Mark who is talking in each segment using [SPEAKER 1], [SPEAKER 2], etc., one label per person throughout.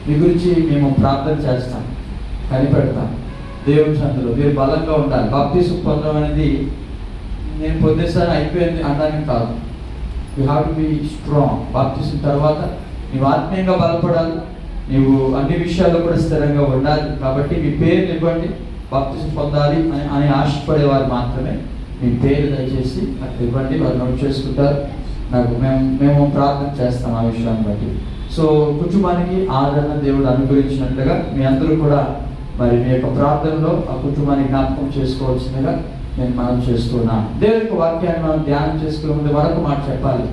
[SPEAKER 1] మీ గురించి మేము ప్రార్థన చేస్తాం, కనిపెడతాం. దేవుని సందులో మీరు బలంగా ఉండాలి. బాప్తిసం పొందడం అనేది నేను పొందేసాను అయిపోయింది అనడానికి కాదు. You have to be strong. బాప్తిసం తర్వాత నీవు ఆత్మీయంగా బలపడాలి, నీవు అన్ని విషయాల్లో కూడా స్థిరంగా ఉండాలి. కాబట్టి మీ పేరు ఇవ్వండి, బాప్తిసం పొందాలి అని ఆశపడేవారు మాత్రమే మీ పేరు దయచేసి నాకు ఇవ్వండి. వారు నోట్ చేసుకుంటారు. మేము ప్రార్థన చేస్తాం ఆ విషయాన్ని బట్టి. సో కుటుంబానికి ఆదరణ దేవుడు అనుగ్రహించినట్లుగా మీ అందరూ కూడా మరి మీ యొక్క ప్రార్థనలో ఆ కుటుంబాన్ని జ్ఞాపకం చేసుకోవాల్సిందిగా నేను మనం చేస్తున్నాను. దేవుని యొక్క వాక్యాన్ని మనం ధ్యానం చేసుకునే ముందు మరొక మాట చెప్పాలి.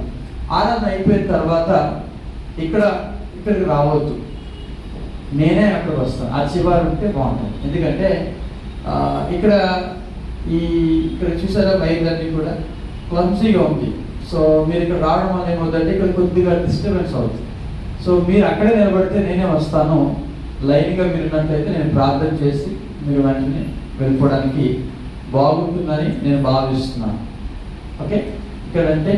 [SPEAKER 1] ఆరాధన అయిపోయిన తర్వాత ఇక్కడికి రావద్దు, నేనే అక్కడికి వస్తాను. ఆ చివరి ఉంటే బాగుంటుంది. ఎందుకంటే ఇక్కడ చూసారా వైర్లన్నీ కూడా క్లమ్సీగా ఉంది. సో మీరు ఇక్కడ రావడం వల్ల ఏమవుతుందంటే ఇక్కడ కొద్దిగా డిస్టర్బెన్స్ అవుతుంది. సో మీరు అక్కడే నిలబడితే నేనే వస్తాను. లైన్గా మీరు ఉన్నట్లయితే నేను ప్రార్థన చేసి మీరు వెంటనే వెళ్ళిపోవడానికి బాగుంటుందని నేను భావిస్తున్నాను. ఓకే, ఇక్కడంటే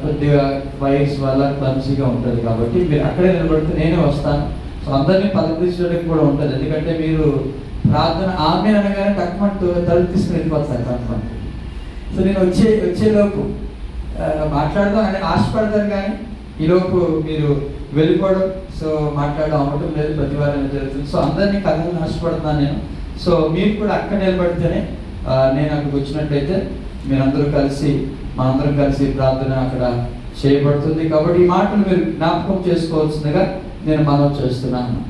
[SPEAKER 1] కొద్దిగా వైర్స్ వల్ల క్లమ్సీగా ఉంటుంది కాబట్టి మీరు అక్కడే నిలబడితే నేనే వస్తాను. సో అందరినీ పలకరించడానికి కూడా ఉంటుంది. ఎందుకంటే మీరు ప్రార్థన ఆమె అనగానే తక్కువంటూ తలుపు తీసుకుని వెళ్ళిపోతారు తక్కువంటూ. సో నేను వచ్చేలోపు మాట్లాడదాం అని ఆశపడతాను, కానీ ఈలోపు మీరు వెళ్ళిపోవడం, సో మాట్లాడడం అవ్వటం లేదు. ప్రతి వారం జరుగుతుంది. సో అందరినీ కలగాలని ఆశపడుతున్నాను నేను. సో మీరు కూడా అక్కడ నిలబడితేనే నేను అక్కడికి వచ్చినట్లయితే మనందరం కలిసి ప్రార్థన అక్కడ చేయబడుతుంది. కాబట్టి ఈ మాటలు మీరు జ్ఞాపకం చేసుకోవాల్సిందిగా నేను మనవి చేస్తున్నాను.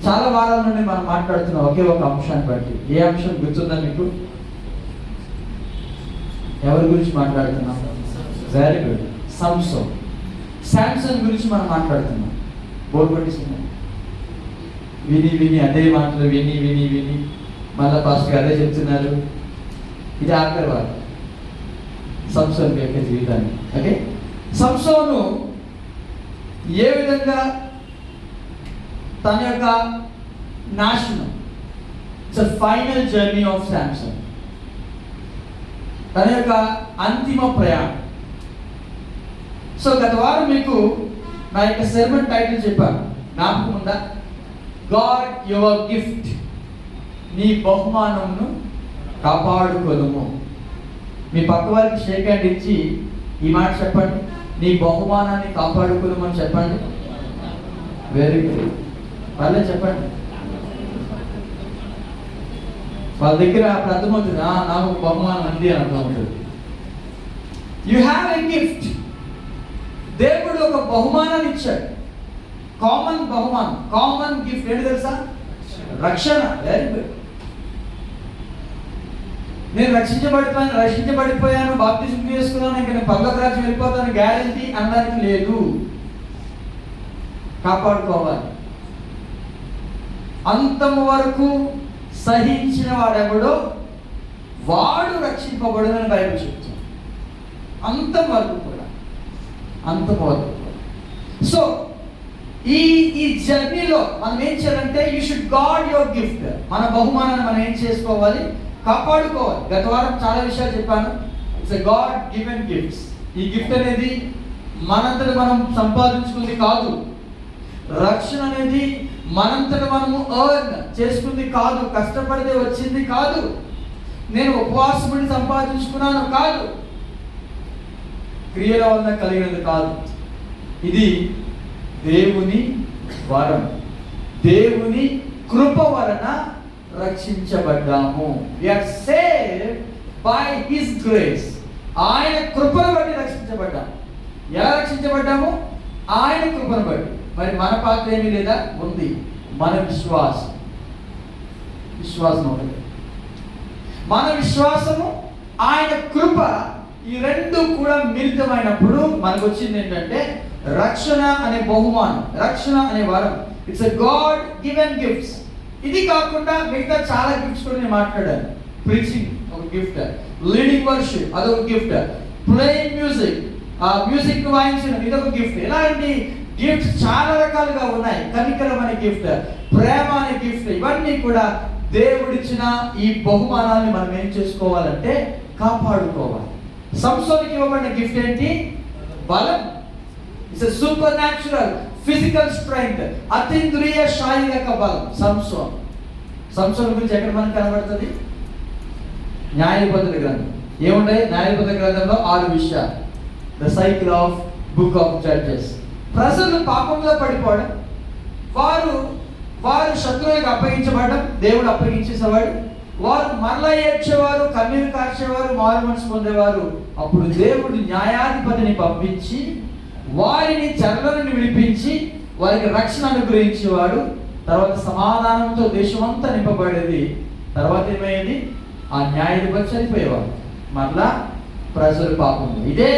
[SPEAKER 1] చాలా వారాల నుండి మనం మాట్లాడుతున్నాం ఒకే ఒక అంశాన్ని బట్టి. ఏ అంశం గుర్తుందా మీకు? ఎవరి గురించి మాట్లాడుతున్నాం? వెరీ గుడ్, శాంసన్ గురించి మనం మాట్లాడుతున్నాం. బోర్డు పట్టిస్తున్నాం, విని అదే మాటలు విని మళ్ళా పాస్టర్ అదే చెప్తున్నారు. ఇది ఆఖరి వారు సంసోను యొక్క జీవితాన్ని. ఓకే, సంసోను ఏ విధంగా తన యొక్క నాశనం, it's final journey of Samson, తన యొక్క అంతిమ ప్రయాణం. సో గత వారం మీకు నా యొక్క సెర్మన్ టైటిల్ చెప్పాను, జ్ఞాపకం ఉందా? గాడ్ యువర్ గిఫ్ట్, నీ బహుమానమును కాపాడుకొనుము. మీ పక్క వారికి షేక్ హ్యాండ్ ఇచ్చి ఈ మాట చెప్పండి, నీ బహుమానాన్ని కాపాడుకొనుమని చెప్పండి. వెరీ గుడ్, వాళ్ళే చెప్పండి. వాళ్ళ దగ్గర అప్పుడు అర్థమవుతుంది, నాకు బహుమానం ఉంది అని అర్థమవుతుంది. You have a gift. దేవుడు ఒక బహుమానాన్ని ఇచ్చాడు, కామన్ గిఫ్ట్. ఏంటి తెలుసా? రక్షణ. Very good. నేను రక్షించబడిపోయాను, బాప్తిసం చేసుకున్నాను, ఇంకా నేను పరలోక రాజ్యం వెళ్ళిపోతాను గ్యారెంటీ అనడానికి లేదు. కాపాడుకోవాలి. అంతము వరకు సహించిన వాడెవడో వాడు రక్షింపబడునని బైబిల్ చెప్తుంది. అంతం వరకు కూడా. సో ఈ జర్నీలో మనం ఏం చేయాలంటే, you should guard your gift. మన బహుమానాన్ని మనం ఏం చేసుకోవాలి? కాపాడుకోవాలి. గత వారం చాలా విషయాలు చెప్పాను. It's a God given gifts. ఈ గిఫ్ట్ అనేది మనంతట మనం సంపాదించుకుంది కాదు. రక్షణ అనేది మనంతట మనము ఎర్న్ చేసుకుంది కాదు, కష్టపడితే వచ్చింది కాదు, నేను ఉపవాసం ఉండి సంపాదించుకున్నాను కాదు, క్రియల వలన కలిగినది కాదు. ఇది దేవుని వరం, దేవుని కృప వలన రక్షించబడ్డాము. We are saved by His grace. ఆయన కృపను బట్టి రక్షించబడ్డాము. ఎలా రక్షించబడ్డాము? ఆయన కృపను బట్టి. మరి మన పాత్ర ఏమీ లేదా? ఉంది. మన విశ్వాసం ఒకటి. మన విశ్వాసము, ఆయన కృప, ఈ రెండు కూడా మిళితమైనప్పుడు మనకు వచ్చింది ఏంటంటే రక్షణ అనే బహుమానం, రక్షణ అనే వరం. It's a God given gifts. ఇది కాకుండా మిగతా చాలా గిఫ్ట్స్ కూడా నేను మాట్లాడాను. ప్రీచింగ్ ఒక గిఫ్ట్, లీడింగ్ వర్షిప్ అదొక గిఫ్ట్, ప్లేయింగ్ మ్యూజిక్ వాయించడం ఇదొక గిఫ్ట్. ఇలాంటి గిఫ్ట్స్ చాలా రకాలుగా ఉన్నాయి. కనికరం అనే గిఫ్ట్, ప్రేమ అనే గిఫ్ట్, ఇవన్నీ కూడా దేవుడిచ్చిన ఈ బహుమానాన్ని మనం ఏం చేసుకోవాలంటే కాపాడుకోవాలి. సంసోనుకి ఇవ్వబడిన గిఫ్ట్ ఏంటి? బలం. It's a super natural physical strength, అతీంద్రియ శారీరక బలం. సంసోన్ గురించి ఎక్కడ మనకు కనబడుతుంది? న్యాయాధిపతుల గ్రంథం. ఏముంటాయి న్యాయాధిపతుల గ్రంథంలో? 6 విషయాలు. The cycle of book of judges. ప్రజలు పాపంలో పడిపోవడం, వారు శత్రువులకు అప్పగించబడడం, దేవుడు అప్పగించేసేవాడు. వారు మరలా ఏడ్చేవారు, కన్నీరు కార్చేవారు, మారు మనసు పొందేవారు. అప్పుడు దేవుడు న్యాయాధిపతిని పంపించి వారిని చెరల నుండి విడిపించి వారికి రక్షణ అనుగ్రహించేవాడు. తర్వాత సమాధానంతో దేశమంతా నింపబడేది. తర్వాత ఏమైంది? ఆ న్యాయాధిపతి చనిపోయేవాడు, మరలా ప్రజలు పాపం. ఇదే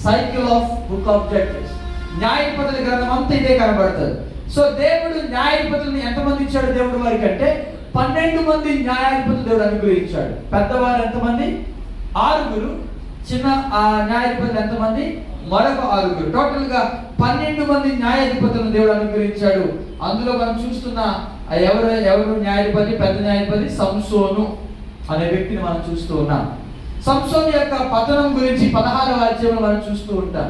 [SPEAKER 1] cycle of book of judges. న్యాయాధిపతుల గ్రంథం అంతా ఇదే కనబడుతుంది. సో దేవుడు న్యాయాధిపతులను ఎంతమంది ఇచ్చాడు దేవుడు వారికి అంటే 12 మంది న్యాయాధిపతులు దేవుడు అనుగ్రహించాడు. పెద్దవారు ఎంతమంది? 6. చిన్న న్యాయాధిపతులు ఎంతమంది? మరొక 6. టోటల్ గా 12 మంది న్యాయాధిపతులను దేవుడు అనుగ్రహించాడు. అందులో మనం చూస్తున్న ఎవరు న్యాయాధిపతి? పెద్ద న్యాయాధిపతి సంసోను అనే వ్యక్తిని మనం చూస్తూ ఉన్నాం. సంసోను యొక్క పతనం గురించి 16వ అధ్యాయంలో మనం చూస్తూ ఉంటాం.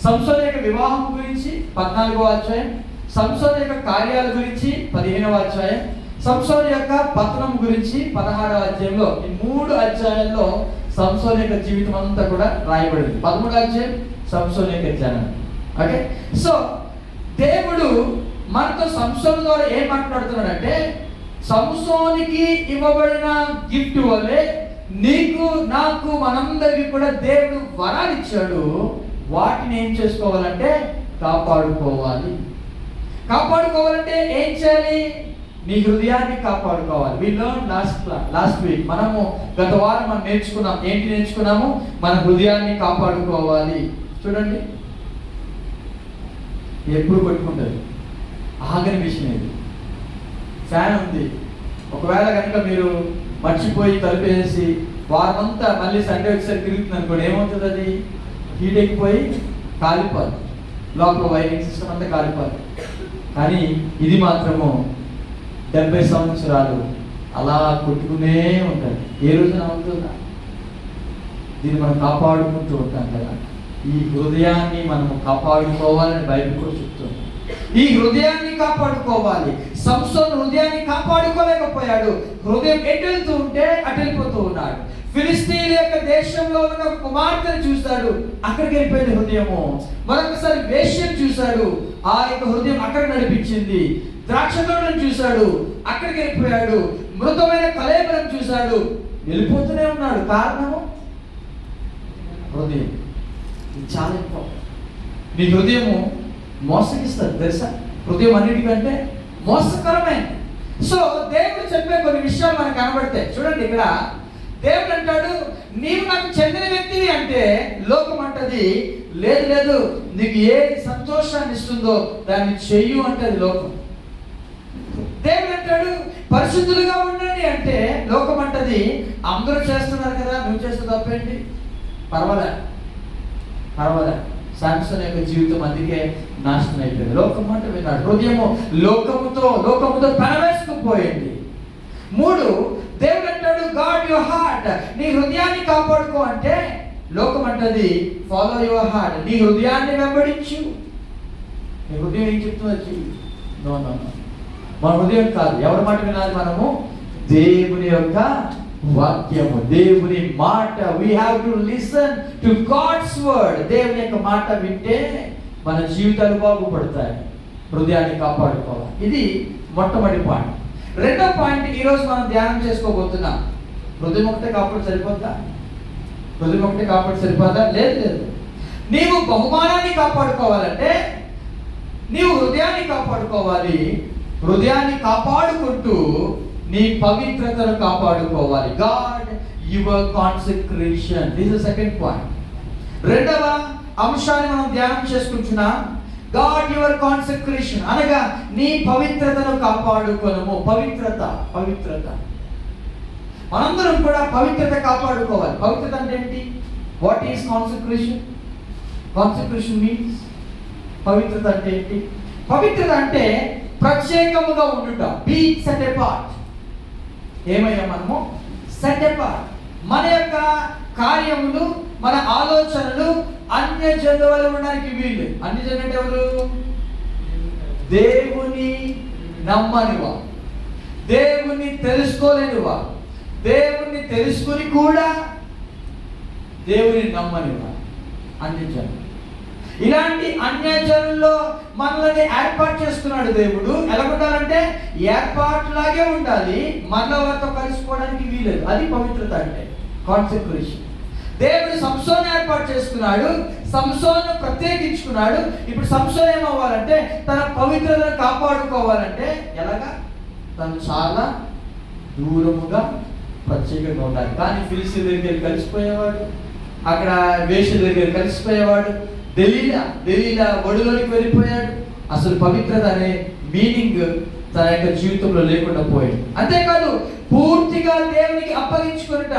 [SPEAKER 1] సంసోను యొక్క వివాహం గురించి 14వ అధ్యాయం, సంసోను యొక్క కార్యాల గురించి 15వ అధ్యాయం, సంసోను యొక్క పతనం గురించి 16వ అధ్యాయంలో. ఈ 3 అధ్యాయాల్లో సంసోను యొక్క జీవితం అంతా కూడా రాయబడింది. 13వ అధ్యాయం సంసోను యొక్క జననం. ఓకే, సో దేవుడు మనతో సంసోను ద్వారా ఏం మాట్లాడుతున్నాడంటే, సంసోనికి ఇవ్వబడిన గిఫ్ట్ వల్లే నీకు నాకు మనందరికీ కూడా దేవుడు వరాలు ఇచ్చాడు. వాటిని ఏం చేసుకోవాలంటే కాపాడుకోవాలి. కాపాడుకోవాలంటే ఏం చేయాలి? నీ హృదయాన్ని కాపాడుకోవాలి. We learn last week. మనము గత వారం మనం నేర్చుకున్నాం. ఏంటి నేర్చుకున్నాము? మన హృదయాన్ని కాపాడుకోవాలి. చూడండి, ఎప్పుడు కొట్టుకుంటుంది, ఆగని విషయం ఇది. ఫ్యాన్ ఉంది, ఒకవేళ కనుక మీరు మర్చిపోయి తలుపేసి వారమంతా మళ్ళీ సండే ఒకసారి తిరుగుతుంది అనుకోండి, ఏమవుతుంది? అది హీట్ ఎక్కిపోయి కాలిపోదు, లోపల వైరింగ్ సిస్టమ్ అంతా కాలిపోదు. కానీ ఇది మాత్రము 70 సంవత్సరాలు అలా కొట్టుకునే ఉంటుంది. ఏ రోజున అవుతుందా? దీన్ని మనం కాపాడుకుంటూ ఉంటాం కదా. ఈ హృదయాన్ని మనము కాపాడుకోవాలని బైబిల్ కూడా చెప్తుంది. ఈ హృదయాన్ని కాపాడుకోవాలి. సంసోను హృదయాన్ని కాపాడుకోలేకపోయాడు. హృదయం ఎటు వెళ్తూ ఉంటే అటు వెళ్ళిపోతూ ఉన్నాడు. ఫిలిస్తీన్ల యొక్క దేశంలో ఉన్న ఒక కుమార్తెను చూశాడు, అక్కడికి వెళ్ళిపోయింది హృదయము. మరొకసారి వేశ్యను చూశాడు, ఆ యొక్క హృదయం అక్కడ నడిపించింది. ద్రాక్ష తోటను చూశాడు, అక్కడికి వెళ్ళిపోయాడు. మృతమైన కళేబరం చూశాడు, వెళ్ళిపోతూనే ఉన్నాడు. కారణము హృదయం. ఇది చాలా ఇంపార్టెంట్. నీ హృదయము మోసగిస్తుంది తెలుసా? హృదయం అన్నిటికంటే మోసకరమే. సో దేవుడు చెప్పే కొన్ని విషయాలు మనకు కనబడతాయి. చూడండి, ఇక్కడ దేవుడు అంటాడు, నీవు నాకు చెందిన వ్యక్తివి అంటే లోకం అంటది లేదు లేదు, నీకు ఏది సంతోషాన్ని ఇస్తుందో దాన్ని చెయ్యు అంటది లోకం. దేవుడు అంటాడు పరిశుద్ధులుగా ఉండండి అంటే లోకం అంటది అందరూ చేస్తున్నారు కదా, నువ్వు చేస్తే తప్పేంటి, పర్వాలే. శాంసన్ యొక్క జీవితం అందుకే నాశనం అయిపోయింది. లోకం అంటే విన్నాడు, హృదయము లోకముతో పెనవేసుకుపోయింది. 3, దేవుడు అంటాడు గాడ్ యువర్ హార్ట్, నీ హృదయాన్ని కాపాడుకో అంటే లోకం అంటది ఫాలో యువర్ హార్ట్, నీ హృదయాన్ని వెంబడించు. నీ హృదయం ఏం చెప్తుంది? నో, మన హృదయం కాదు. ఎవరి మాట వినాలి మనము? దేవుని యొక్క వాక్యము, దేవుని మాట. we have to listen to God's word. దేవుని యొక్క మాట వింటే మన జీవితాలు బాగుపడతాయి. హృదయాన్ని కాపాడుకోవాలి. ఇది మొట్టమొదటి పాయింట్. రెండో పాయింట్ ఈరోజు మనం ధ్యానం చేసుకోబోతున్నాం. హృదయం ఒకటే కాపాడు సరిపోద్దా? లేదు. నీవు బహుమానాన్ని కాపాడుకోవాలంటే నీవు హృదయాన్ని కాపాడుకోవాలి. హృదయాన్ని కాపాడుకుంటూ నీ పవిత్రతను కాపాడుకోవాలి. God your consecration. This is second point. రెండవ అంశాన్ని మనం ధ్యానం చేసుకుంటున్నాం. గాడ్ యువర్ కాన్సక్రేషన్ అనగా నీ పవిత్రతను కాపాడుకోనము. పవిత్రత మనందరం కూడా పవిత్రత కాపాడుకోవాలి. పవిత్రత అంటే ఏంటి? What is consecration? Consecration means పవిత్రత అంటే ఏంటి? పవిత్రత అంటే ప్రత్యేకముగా ఉండుట. Be set apart. ఏమయ్యా మనము? Set apart. మన యొక్క కార్యములు, మన ఆలోచనలు అన్య జనుల వల్ల ఉండడానికి వీలు. అన్య జనులు అంటే ఎవరు? దేవుని నమ్మనివా, దేవుని తెలుసుకోలేనివా, దేవుని తెలుసుకుని కూడా దేవుని నమ్మనివా అన్యజనులు. ఇలాంటి అన్యజనుల్లో మనల్ని ఏర్పాటు చేసుకున్నాడు దేవుడు. ఎలా ఉండాలంటే ఏర్పాటులాగే ఉండాలి, మనలో వారితో కలిసిపోవడానికి వీలేదు. అది పవిత్రత అంటే, కాన్సెక్రేషన్. దేవుడు సంసోను ఏర్పాటు చేసుకున్నాడు, సంసోను ప్రత్యేకించుకున్నాడు. ఇప్పుడు సంసోను ఏమవ్వాలంటే తన పవిత్రతను కాపాడుకోవాలంటే ఎలాగా? తను చాలా దూరముగా ప్రత్యేకంగా ఉండాలి. కానీ ఫిలిస్తీయుల దగ్గర కలిసిపోయేవాడు, అక్కడ వేషల దగ్గర కలిసిపోయేవాడు, దెలీలా ఒడిలోనికి వెళ్ళిపోయాడు. అసలు పవిత్రత అనే మీనింగ్ తన యొక్క జీవితంలో లేకుండా పోయాడు. అంతేకాదు పూర్తిగా దేవునికి అప్పగించుకున్నట,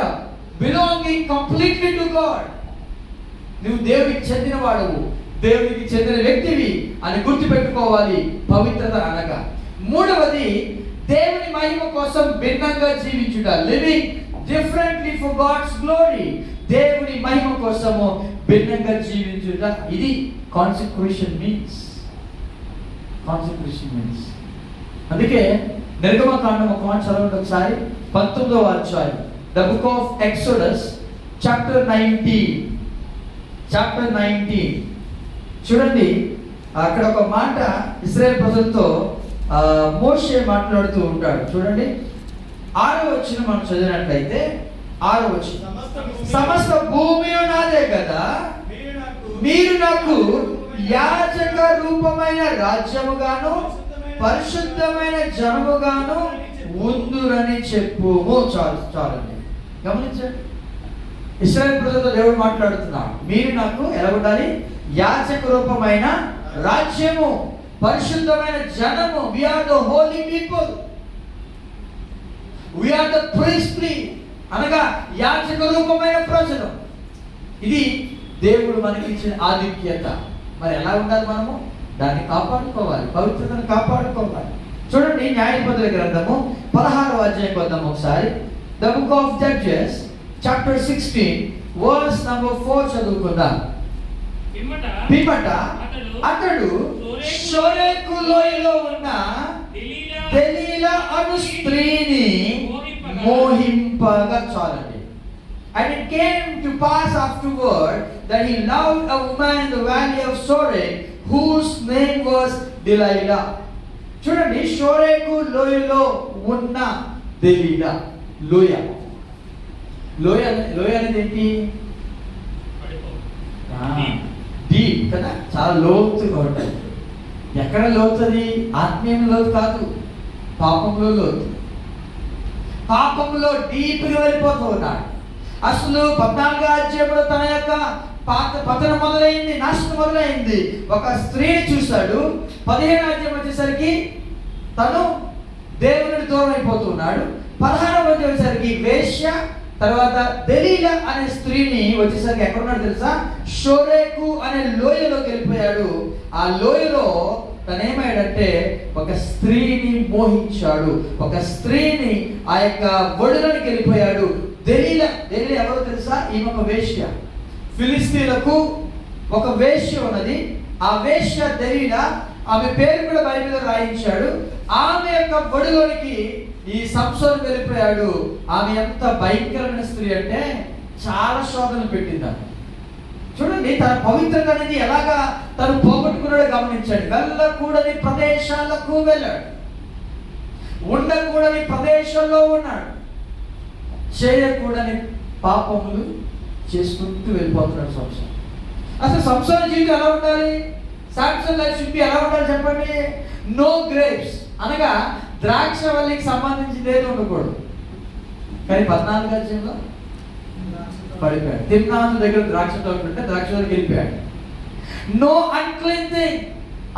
[SPEAKER 1] బిలాంగింగ్ కంప్లీట్లీ టు గాడ్. నువ్వు దేవునికి చెందిన వాడవు, దేవునికి చెందిన వ్యక్తివి అని గుర్తుపెట్టుకోవాలి పవిత్రత అనగా. మూడవది దేవుని మహిమ కోసం భిన్నంగా జీవించుట, living differently for God's glory. దేవుని మహిమ కోసము భిన్నంగా జీవించుట, ఇది కాన్సెక్రేషన్ మీన్స్. కాన్సెక్రేషన్ మీన్స్. అందుకే నిర్గమకాండం ఒక మాట చదవండి ఒకసారి, 19వ అధ్యాయం, the book of exodus chapter 19 చూడండి. అక్కడ ఒక మాట ఇశ్రాయేల్ ప్రజలతో మోషే మాట్లాడుతూ ఉంటాడు. చూడండి 6వ వచనం మనం చదివినట్లయితే, 6వ వచనం, సమస్త భూమి నాదే కదా, మీరు నాకు యాజక రూపమైన రాజ్యముగాను పరిశుద్ధమైన జనముగాను ఉందురని చెప్పుము. చాలండి, గమనించండి. ఇశ్రాయేలు ప్రజలతో దేవుడు మాట్లాడుతున్నాడు. మీరు నాకు ఎలా ఉండాలి? యాజక రూపమైన రాజ్యము, పరిశుద్ధమైన జనము. We are the holy people. We are the priestly, అనగా యాజక రూపమైన ప్రజలు. ఇది దేవుడు మనకి ఇచ్చిన ఆధిక్యత. మరి ఎలా ఉండాలి? మనము దాన్ని కాపాడుకోవాలి, పవిత్రతను కాపాడుకోవాలి. చూడండి న్యాయాధిపతుల గ్రంథము 16వ అధ్యాయం వద్దాం ఒకసారి. The book of Judges chapter 16 verse number 4 చదువుకుందాం. పిమ్మట అతడు షోరేకు లోయలో ఉన్న దెలీలా అను స్త్రీని మోహింపగా. చాలండి. And it came to pass afterward that he loved a woman in the valley of Sorek whose name was Delilah. చూడండి, షోరేకు లోయలో ఉన్న దెలీలా. లోయ అనేది ఏంటి? డీప్ కదా, చాలా లోతుగా ఉంటుంది. ఎక్కడ లోతుది? ఆత్మీయం లోతు కాదు, పాపంలో లోతు. పాపంలో డీప్గా వెళ్ళిపోతూ ఉన్నాడు. అసలు 14వ అధ్యాయంలో తన యొక్క పతనం మొదలైంది, నాశనం మొదలైంది. ఒక స్త్రీని చూశాడు. 15వ అధ్యాయం వచ్చేసరికి తను దేవుని దూరం అయిపోతున్నాడు. 16వ అధ్యాయం వచ్చేసరికి వేశ్య, తర్వాత దెలీలా అనే స్త్రీని వచ్చేసరికి ఎక్కడున్నాడు తెలుసా? షోరేకు అనే లోయలోకి వెళ్ళిపోయాడు. ఆ లోయలో తనేమయ్యాడంటే ఒక స్త్రీని మోహించాడు, ఒక స్త్రీని ఆ యొక్క ఒడిలోనికి వెళ్ళిపోయాడు. దెలీలా ఎవరో తెలుసా? ఈమె ఒక వేశ్య. ఫిలిస్తీన్లకు ఒక వేశ్య ఉన్నది. ఆ వేశ్య దెలీలా. ఆమె పేరు కూడా బైబిల్లో రాయించాడు. ఆమె యొక్క ఒడిలోనికి ఈ సంసోను వెళ్ళిపోయాడు. ఆమె ఎంత భయంకరమైన స్త్రీ అంటే చాలా శోధనలు పెట్టింది. చూడండి, తన పవిత్రత అనేది ఎలాగా తను పోగొట్టుకున్నాడో గమనించాడు. వెళ్ళకూడని ప్రదేశాలకు వెళ్ళాడు, ఉండకూడని ప్రదేశంలో ఉన్నాడు, చేయకూడని పాపములు చేసుకుంటూ వెళ్ళిపోతున్నాడు సంసోను. అసలు సంసోను జీవితం ఎలా ఉండాలి? సామ్సన్ లైఫ్ షుడ్ బి ఎలా ఉండాలి చెప్పండి? నో గ్రేప్స్, అనగా ద్రాక్ష వల్లికి సంబంధించింది ఏది ఉండకూడదు. కానీ 14వ అధ్యాయంలో పడిపోయాడు. తిమ్నాను దగ్గర ద్రాక్ష తోట ఉంటే ద్రాక్ష వల్లికి వెళ్ళిపోయాడు. నో అన్క్లీన్ థింగ్,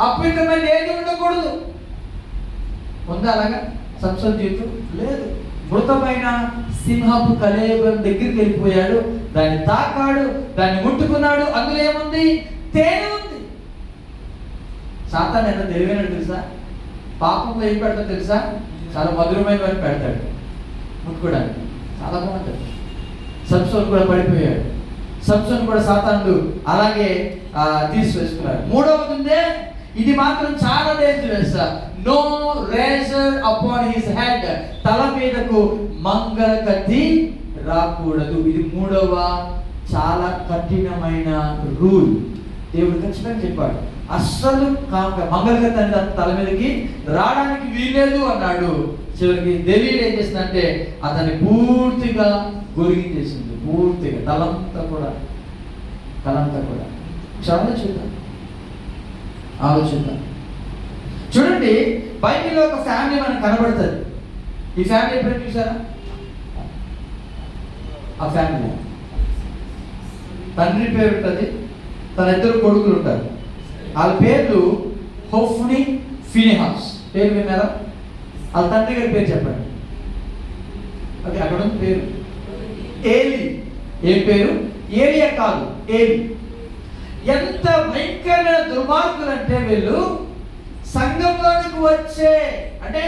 [SPEAKER 1] అపవిత్రమైన ఏది ఉండకూడదు. ఉందా అలాగా సంసోను జీవితం? లేదు. మృతమైన సింహపు కళేబరం దగ్గరికి వెళ్ళిపోయాడు. దాన్ని తాకాడు, దాన్ని ముట్టుకున్నాడు. అందులో ఏముంది? తేనె ఉంది. సాతాను ఎంత తెలివైనడు తెలుసా? పాపంలో ఏం పెడతాడు తెలుసా? చాలా మధురమైన వారిని పెడతాడు ముట్టుకోవడానికి, చాలా బాగుంటుంది. సంసోను కూడా పడిపోయాడు. సంసోను కూడా సాతానుడు అలాగే తీసివేసుకున్నాడు. మూడవది ఉందే, ఇది మాత్రం చాలా dangerous. No razor upon his head, తల మీదకు మంగళ కత్తి రాకూడదు. ఇది 3వ చాలా కఠినమైన రూల్. దేవుడు ఖచ్చితంగా చెప్పాడు, అస్సలు మంగళ కత్తి అనేది తల మీదకి రావడానికి వీలేదు అన్నాడు. చివరికి దెలీలా ఏం చేసిందంటే అతన్ని పూర్తిగా గొరిగించేసింది, పూర్తిగా తలంతా కూడా. ఆలోచిద్దాం. చూడండి, బైబిల్లో ఒక ఫ్యామిలీ మనకు కనబడుతుంది. ఈ ఫ్యామిలీ ఎప్పుడు చూసారా? ఆ ఫ్యామిలీ తండ్రి పేరు ఉంటుంది, తన 2 కొడుకులు ఉంటారు. వాళ్ళ పేర్లు హోఫ్ని, ఫినెహాస్. పేరు విన్నారా? వాళ్ళ తండ్రి గారి పేరు చెప్పండి. ఓకే, అక్కడ ఉంది పేరు ఏలి. ఏం పేరు? ఏలియా కాదు, ఏలి. ఎంత భయంకరమైన దుర్మార్గులు అంటే వీళ్ళు సంఘంలోనికి వచ్చే, అంటే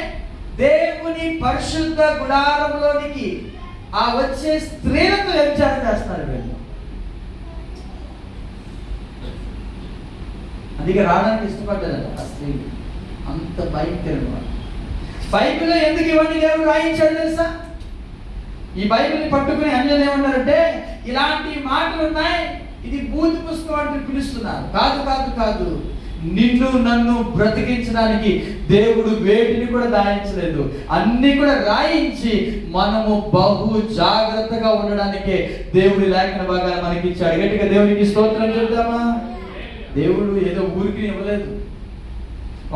[SPEAKER 1] దేవుని పరిశుద్ధ గుడారంలోనికి ఆ వచ్చే స్త్రీలతో వ్యభిచారం చేస్తారు వీళ్ళు. అందుకే రావడానికి ఇష్టపడ్డారట ఆ స్త్రీలు. అంత భయంకరంగా. బైబిల్లో ఎందుకు ఇవన్నీ దేవుడు రాయించాడు తెలుసా? ఈ బైబిల్ని పట్టుకుని అన్యులు ఏమన్నారంటే ఇలాంటి మాటలు ఉన్నాయి, ఇది బూతు పుస్తకం అంటూ పిలుస్తున్నారు. కాదు, నిన్ను నన్ను బ్రతికించడానికి దేవుడు వేటిని కూడా దాయించలేదు, అన్ని కూడా రాయించి మనము బహు జాగ్రత్తగా ఉండడానికే దేవుడి లేఖన భాగాలు మనకి ఇచ్చాడు. గట్టిగా దేవునికి స్తోత్రం చెప్తామా? దేవుడు ఏదో ఊరికి ఇవ్వలేదు.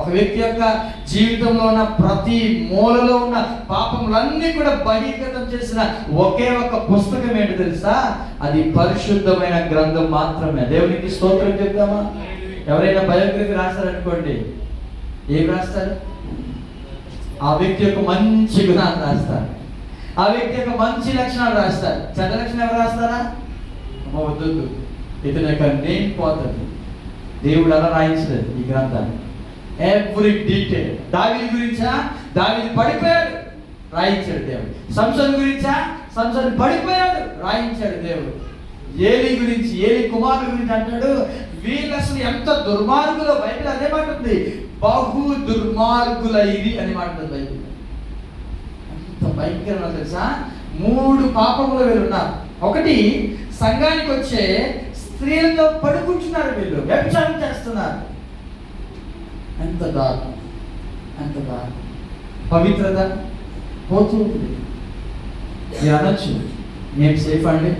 [SPEAKER 1] ఒక వ్యక్తి యొక్క జీవితంలో ఉన్న ప్రతి మూలలో ఉన్న పాపములన్నీ కూడా బహిర్గతం చేసిన ఒకే ఒక పుస్తకం ఏంటి తెలుసా? అది పరిశుద్ధమైన గ్రంథం మాత్రమే. దేవునికి స్తోత్రం చెప్తామా? ఎవరైనా బయోగ్రఫీ రాస్తారనుకోండి, ఏం రాస్తారు? ఆ వ్యక్తి యొక్క మంచి గుణాలు రాస్తారు, ఆ వ్యక్తి యొక్క మంచి లక్షణాలు రాస్తారు. చెడ్డ లక్షణం ఎవరు రాస్తారా? వద్దు, ఇతని యొక్క నేమ్ పోతుంది. దేవుడు అలా రాయించలేదు ఈ గ్రంథాన్ని. Every detail. దావీదు గురించా? దావీదు పడిపోయాడు, రాయించాడు దేవుడు. సంసోను గురించా? సంసోను పడిపోయాడు, రాయించాడు దేవుడు. ఏలి గురించి, ఏలి కుమారుల గురించి అంటాడు, వీళ్ళు అసలు ఎంత దుర్మార్గులో. బైబిల్ అదే మాట ఉంది, బహు దుర్మార్గుల ఇది అని మాట ఉంది బైబిల్. అంత భయంకరంగా తెలుసా? 3 పాపములు వీళ్ళు ఉన్నారు. ఒకటి, సంఘానికి వచ్చే స్త్రీలతో పడుకుంటున్నారు, వీళ్ళు వ్యభిచారం చేస్తున్నారు. ఎంత దారుణం. పవిత్రత పోతుంది. మీరు అనొచ్చు, మేము సేఫ్ అండి,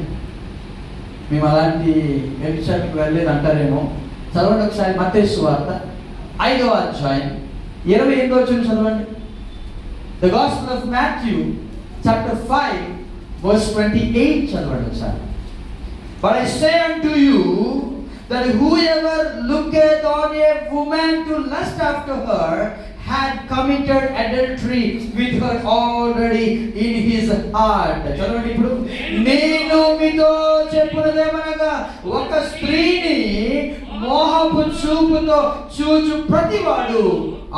[SPEAKER 1] మేము అలాంటి వ్యభిచారానికి వెళ్ళలేదు అంటారేమో. చదవండి ఒకసారి మత్తయి సువార్త 5వ అధ్యాయం 28వ వచనం చదవండి. The gospel of Matthew chapter 5 verse 28 చదవండి ఒకసారి. But I say unto you that whoever looketh on a woman to lust after her had committed adultery with her already in his heart. చదవండి ఇప్పుడు. నేను మీతో చెప్పున్నదేమనగా, ఒక స్త్రీని మోహపు చూపుతో చూచు ప్రతివాడు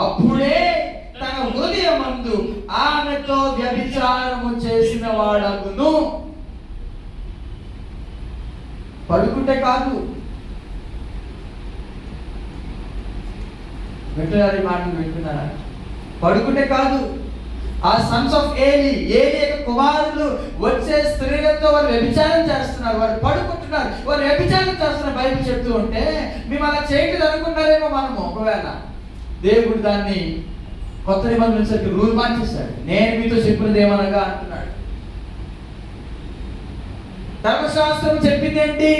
[SPEAKER 1] అప్పుడే తన హృదయమందు ఆమెతో వ్యభిచారము చేసిన వాడగును. పడుకుంటే కాదు, వింటున్నారా? మాటలు వింటున్నారా? పడుకుంటే కాదు. ఆ సన్స్ ఆఫ్ ఏలి యొక్క కుమారులు వచ్చే స్త్రీలతో వారు వ్యభిచారం చేస్తున్నారు, వారు పడుకుంటున్నారు, వారు వ్యభిచారం చేస్తున్నారు. బైబిల్ చెప్తూ ఉంటే మేము అలా చేయట్లేదు అనుకున్నారేమో మనము. ఒకవేళ దేవుడు దాన్ని కొత్త నిబంధన వచ్చేసరికి రూల్ మార్చేశాడు. నేను మీతో చెప్పినది ఏమనగా అంటున్నాడు. ధర్మశాస్త్రం చెప్పింది ఏంటి?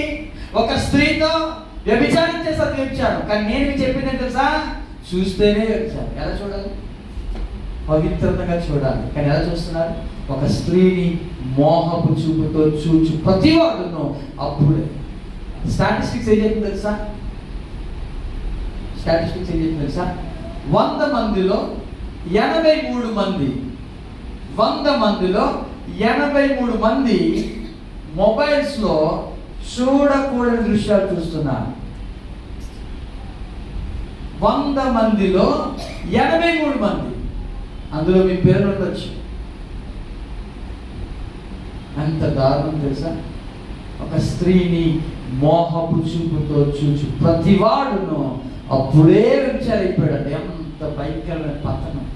[SPEAKER 1] ఒక స్త్రీతో వ్యభిచారం చేస్తారు, వ్యభిచారం. కానీ నేను మీకు చెప్పింది ఏంటి తెలుసా? చూస్తేనే వ్యభిచారం. ఎలా చూడాలి? పవిత్రతగా చూడాలి. కానీ ఎలా చూస్తున్నారు? ఒక స్త్రీని మోహపు చూపుతో చూచు ప్రతి వాడును అప్పుడే. స్టాటిస్టిక్స్ ఏం చెప్తుంది తెలుసా? 100 మందిలో 83 మంది 100 మందిలో 83 మంది మొబైల్స్లో చూడకూడని దృశ్యాలు చూస్తున్నారు. 100 మందిలో 83 మంది, అందులో మీ పేరు ఉండొచ్చు. అంత దారుణం తెలుసా? ఒక స్త్రీని మోహపు చూపుతో చూచు ప్రతివాడును అప్పుడే వ్యభిచారి అయిపోయాడు. ఎంత భయంకరమైన పతనం.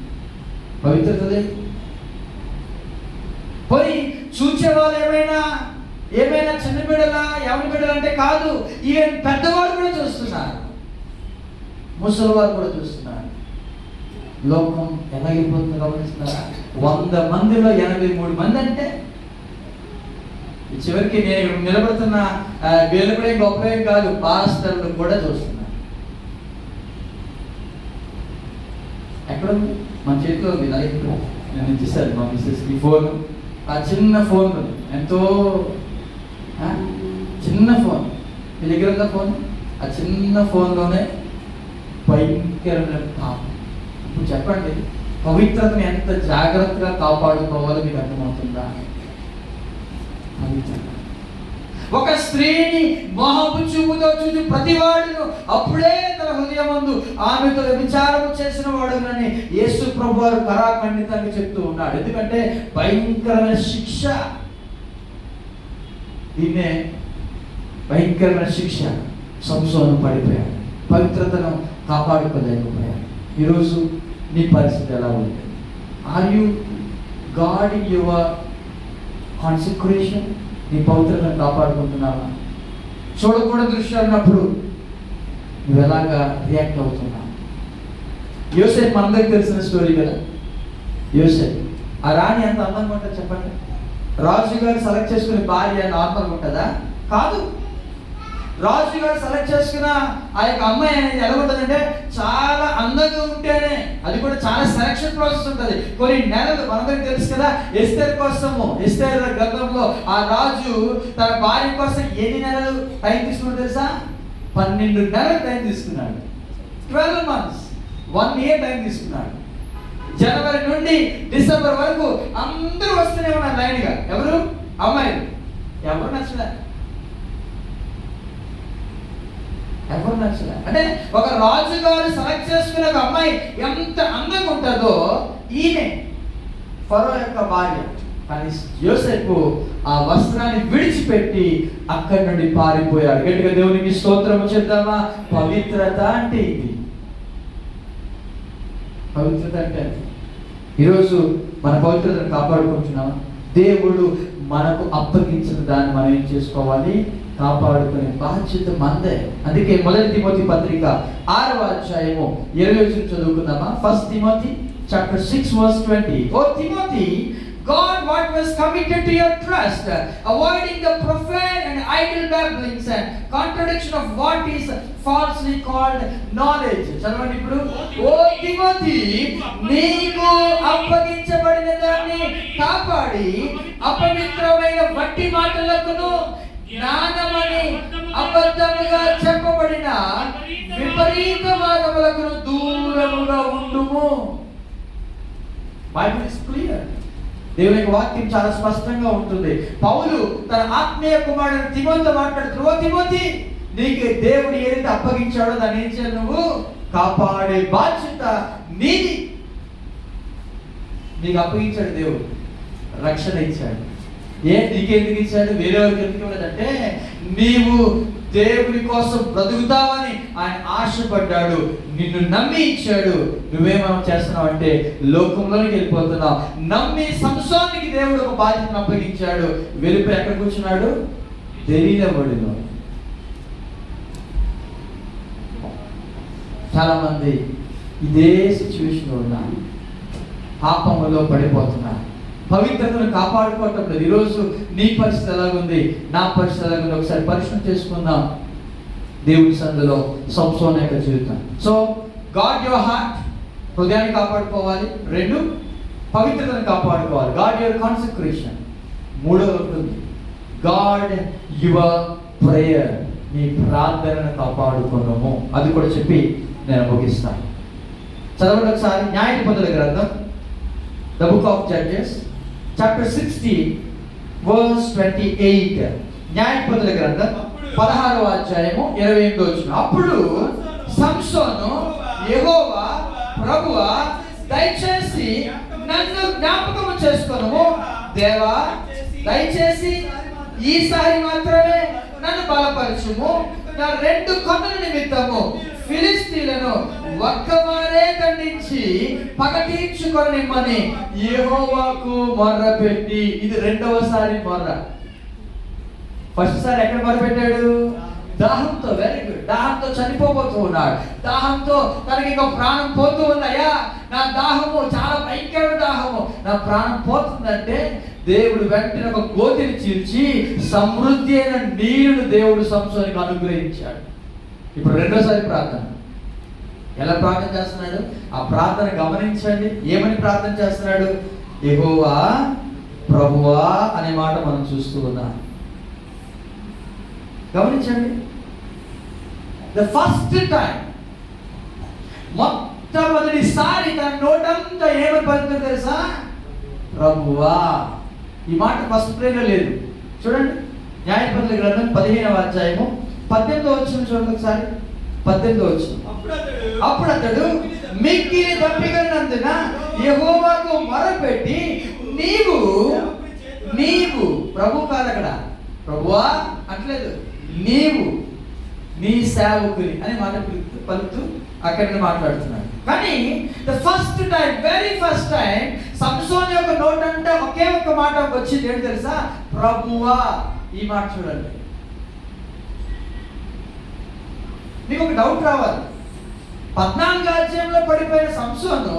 [SPEAKER 1] పవిత్రత లేదు. పోయి చూచేవాళ్ళు ఏమైనా చిన్న బిడ్డలా ఎవరి బిడ్డలు అంటే కాదు, ఈవెన్ పెద్దవాళ్ళు కూడా చూస్తున్నారు, ముసలి వారు కూడా చూస్తున్నారు. లోకం ఎలా అయిపోతుందో గమనిస్తున్నారా? 100 మందిలో 83 మంది అంటే చివరికి నేను నిలబడుతున్న వీళ్ళు కూడా గొప్ప ఏం కాదు, పాస్టర్లు కూడా చూస్తున్నారు. ఎక్కడ మన చేతిలో నేను ఇచ్చేసాను మా మిస్సెస్కి ఫోన్. ఆ చిన్న ఫోన్, ఎంతో చిన్న ఫోన్, మీ దగ్గర ఉన్న ఫోన్, ఆ చిన్న ఫోన్లోనే భయంకరమైన పాపం. ఇప్పుడు చెప్పండి, పవిత్రతను ఎంత జాగ్రత్తగా కాపాడుకోవాలో మీకు అర్థమవుతుందా? ఒక స్త్రీని మోహపు చూపుతో చూసి ప్రతివాడును అప్పుడే తన హృదయమందు ఆమెతో వ్యభిచారము చేసిన వాడునని యేసు ప్రభువారు కరాఖండితంగా చెప్తూ ఉన్నాడు. ఎందుకంటే భయంకరమైన శిక్ష, దీన్నే భయంకరమైన శిక్ష. సంసోను పడిపోయాడు, పవిత్రతను కాపాడుకోలేకపోయాడు. ఈరోజు నీ పరిస్థితి ఎలా ఉంది? Are you guarding your consecration? నీ పవిత్రతను కాపాడుకుంటున్నావా? చూడకూడని దృశ్యాలు ఉన్నప్పుడు నువ్వు ఎలాగా రియాక్ట్ అవుతున్నావు? యోసేపు మనందరికి తెలిసిన స్టోరీ కదా. యోసేపు, ఆ రాణి ఎంత అందంగా ఉంటుంది చెప్పండి. రాజు గారు సెలెక్ట్ చేసుకునే భార్య నార్మల్గా ఉంటుందా? కాదు. రాజు గారు సెలెక్ట్ చేసుకున్న ఆ యొక్క అమ్మాయి అనేది ఎలా ఉంటుందంటే చాలా అందంగా ఉంటేనే, అది కూడా చాలా సెలక్షన్ ప్రాసెస్ ఉంటుంది. కొన్ని నెలలు, మనందరికి తెలుసు కదా, ఎస్తేర్ కోసము, ఎస్తేర్ గ్రంథంలో ఆ రాజు తన భార్య కోసం ఎన్ని నెలలు టైం తీసుకున్నాడు తెలుసా? 12 నెలలు టైం తీసుకున్నాడు. 12 months, 1 year టైం తీసుకున్నాడు. జనవరి నుండి డిసెంబర్ వరకు అందరూ వస్తూనే ఉన్నారు లైన్గా. ఎవరు? అమ్మాయిలు. ఎవరు నచ్చలే, ఎవరు నచ్చలే. అంటే ఒక రాజు గారు సెలెక్ట్ చేసుకునే ఒక అమ్మాయి ఎంత అందంగా ఉంటుందో ఈమె ఫరో యొక్క భార్య. కానీ యోసేపు ఆ వస్త్రాన్ని విడిచిపెట్టి అక్కడి నుండి పారిపోయాడు. గట్టిగా దేవునికి స్తోత్రము చెప్దామా? పవిత్రత అంటే ఇది. పవిత్రత అంటే ఈరోజు మన పవిత్రతను కాపాడుకుంటున్నామా? దేవుడు మనకు అప్పగించిన దాన్ని మనం ఏం చేసుకోవాలి? కాపాడుకునే బాధ్యత మందే. అందుకే 1 తిమోతి పత్రిక 6వ అధ్యాయము 20 చదువుకుందామా? 1 Timothy chapter 6 verse 20. O Timothy, God what was committed to your trust, avoiding the profane and idle babblings and contradiction of what is falsely called knowledge. చదవండి ఇప్పుడు. ఓ తిమోతి, నీకు అప్పగించబడిన దాన్ని కాపాడి అపవిత్రమైన వట్టి మాటలకును జ్ఞానమని అబద్ధముగా చెప్పబడిన విపరీత వాదములకు దూరముగా ఉండుము. Bible is clear. దేవుని యొక్క వాక్యం చాలా స్పష్టంగా ఉంటుంది. పౌలు తన ఆత్మీయ కుమారుడు తిమోతితో మాట్లాడుతూ, ఓ తిమోతి, నీకు దేవుడు ఏదైతే అప్పగించాడో దాన్ని ఏం చేయాలి? నువ్వు కాపాడే బాధ్యత నీది. నీకు అప్పగించాడు దేవుడు, రక్షణ ఇచ్చాడు. నీకెందుకు ఇచ్చాడు? వేరేవారికి ఎందుకు ఇవ్వలేదంటే నీవు దేవుని కోసం బ్రతుకుతావని ఆయన ఆశపడ్డాడు, నిన్ను నమ్మి ఇచ్చాడు. నువ్వేమన్నా చేస్తున్నావు అంటే లోకంలోనికి వెళ్ళిపోతున్నావు. నమ్మి సంసోనికి దేవుడు ఒక బాధ్యతను అప్పగించాడు. వెళ్ళిపోయి ఎక్కడ కూర్చున్నాడు? తెలియబడిలో. చాలా మంది ఇదే సిచ్యువేషన్లో ఉన్నారు, పాపములో పడిపోతున్నారు, పవిత్రతను కాపాడుకోవటం లేదు. ఈరోజు నీ పరిస్థితి ఎలాగుంది, నా పరిస్థితి ఎలాగుంది? ఒకసారి పరిశీలన చేసుకుందాం దేవుని సన్నిధిలో సంసోను యొక్క జీవితం. సో గాడ్ యువర్ హార్ట్, హృదయాన్ని కాపాడుకోవాలి. 2, పవిత్రతను కాపాడుకోవాలి. God your consecration. 3వ ఉంటుంది గాడ్ యువర్ ప్రేయర్, నీ ప్రార్థనను కాపాడుకున్నాము. అది కూడా చెప్పి నేను ముగిస్తాను. చదవండి ఒకసారి న్యాయాధిపతుల గ్రంథం, the book of judges chapter 16 verse 28. న్యాయాధిపతుల గ్రంథం 16వ అధ్యాయము 28వ వచనం. అప్పుడు సంసోను, యెహోవా ప్రభువా, దయచేసి నన్ను జ్ఞాపకము చేసుకొనుము. దేవా, దయచేసి ఈసారి మాత్రమే నన్ను బలపరచుము. నా 2 కన్నుల నిమిత్తము ఫిలిష్తీయులను ఒక్కవారే ఖండించి పగ తీర్చుకొనిమ్మని యెహోవాకు మొర్రపెట్టి. ఇది రెండవసారి మొర్ర. ఫస్ట్ సారి ఎక్కడ మొరపెట్టాడు? దాహంతో. Very good. దాహంతో చనిపోబోతూ ఉన్నాడు. దాహంతో తనకి ఇంకా ప్రాణం పోతూ ఉందయ్యా, నా దాహము చాలా భయంకర దాహము, నా ప్రాణం పోతుందంటే దేవుడు వెంటనే ఒక గోతిని చీల్చి సమృద్ధి అయిన నీరును దేవుడు సంసోనికి అనుగ్రహించాడు. ఇప్పుడు రెండోసారి ప్రార్థన. ఎలా ప్రార్థన చేస్తున్నాడు? ఆ ప్రార్థన గమనించండి. ఏమని ప్రార్థన చేస్తున్నాడు? యెహోవా ప్రభువా అనే మాట మనం చూస్తూ ఉన్నాం. గమనించండి. ద ఫస్ట్ టైం, మొట్టమొదటిసారి తన నోటంతా ఏమని పలుకుతుంది తెలుసా? ప్రభువా. ఈ మాట ఫస్ట్ ప్రేయర్లో లేదు. చూడండి, న్యాయపరుల గ్రంథం 15వ అధ్యాయము 18వ వచనం చూడండి ఒకసారి. 18వ వచనం. అప్పుడు అతడు మిక్కిలి దప్పికొన్నందున యెహోవాకు మొరపెట్టి నీవు ప్రభు కాదు అక్కడ, ప్రభువా అంటలేదు, నీవు నీ సేవకుని అని మాట పలుకుతూ అక్కడ మాట్లాడుతున్నాడు. కానీ the first time, very first time సంసోను యొక్క నోటంటే ఒకే ఒక్క మాట వచ్చింది. ఏంటి తెలుసా? ప్రభువా. ఈ మాట చూడండి. మీకు ఒక డౌట్ రావాలి. 14 అధ్యాయంలో పడిపోయిన సంసోను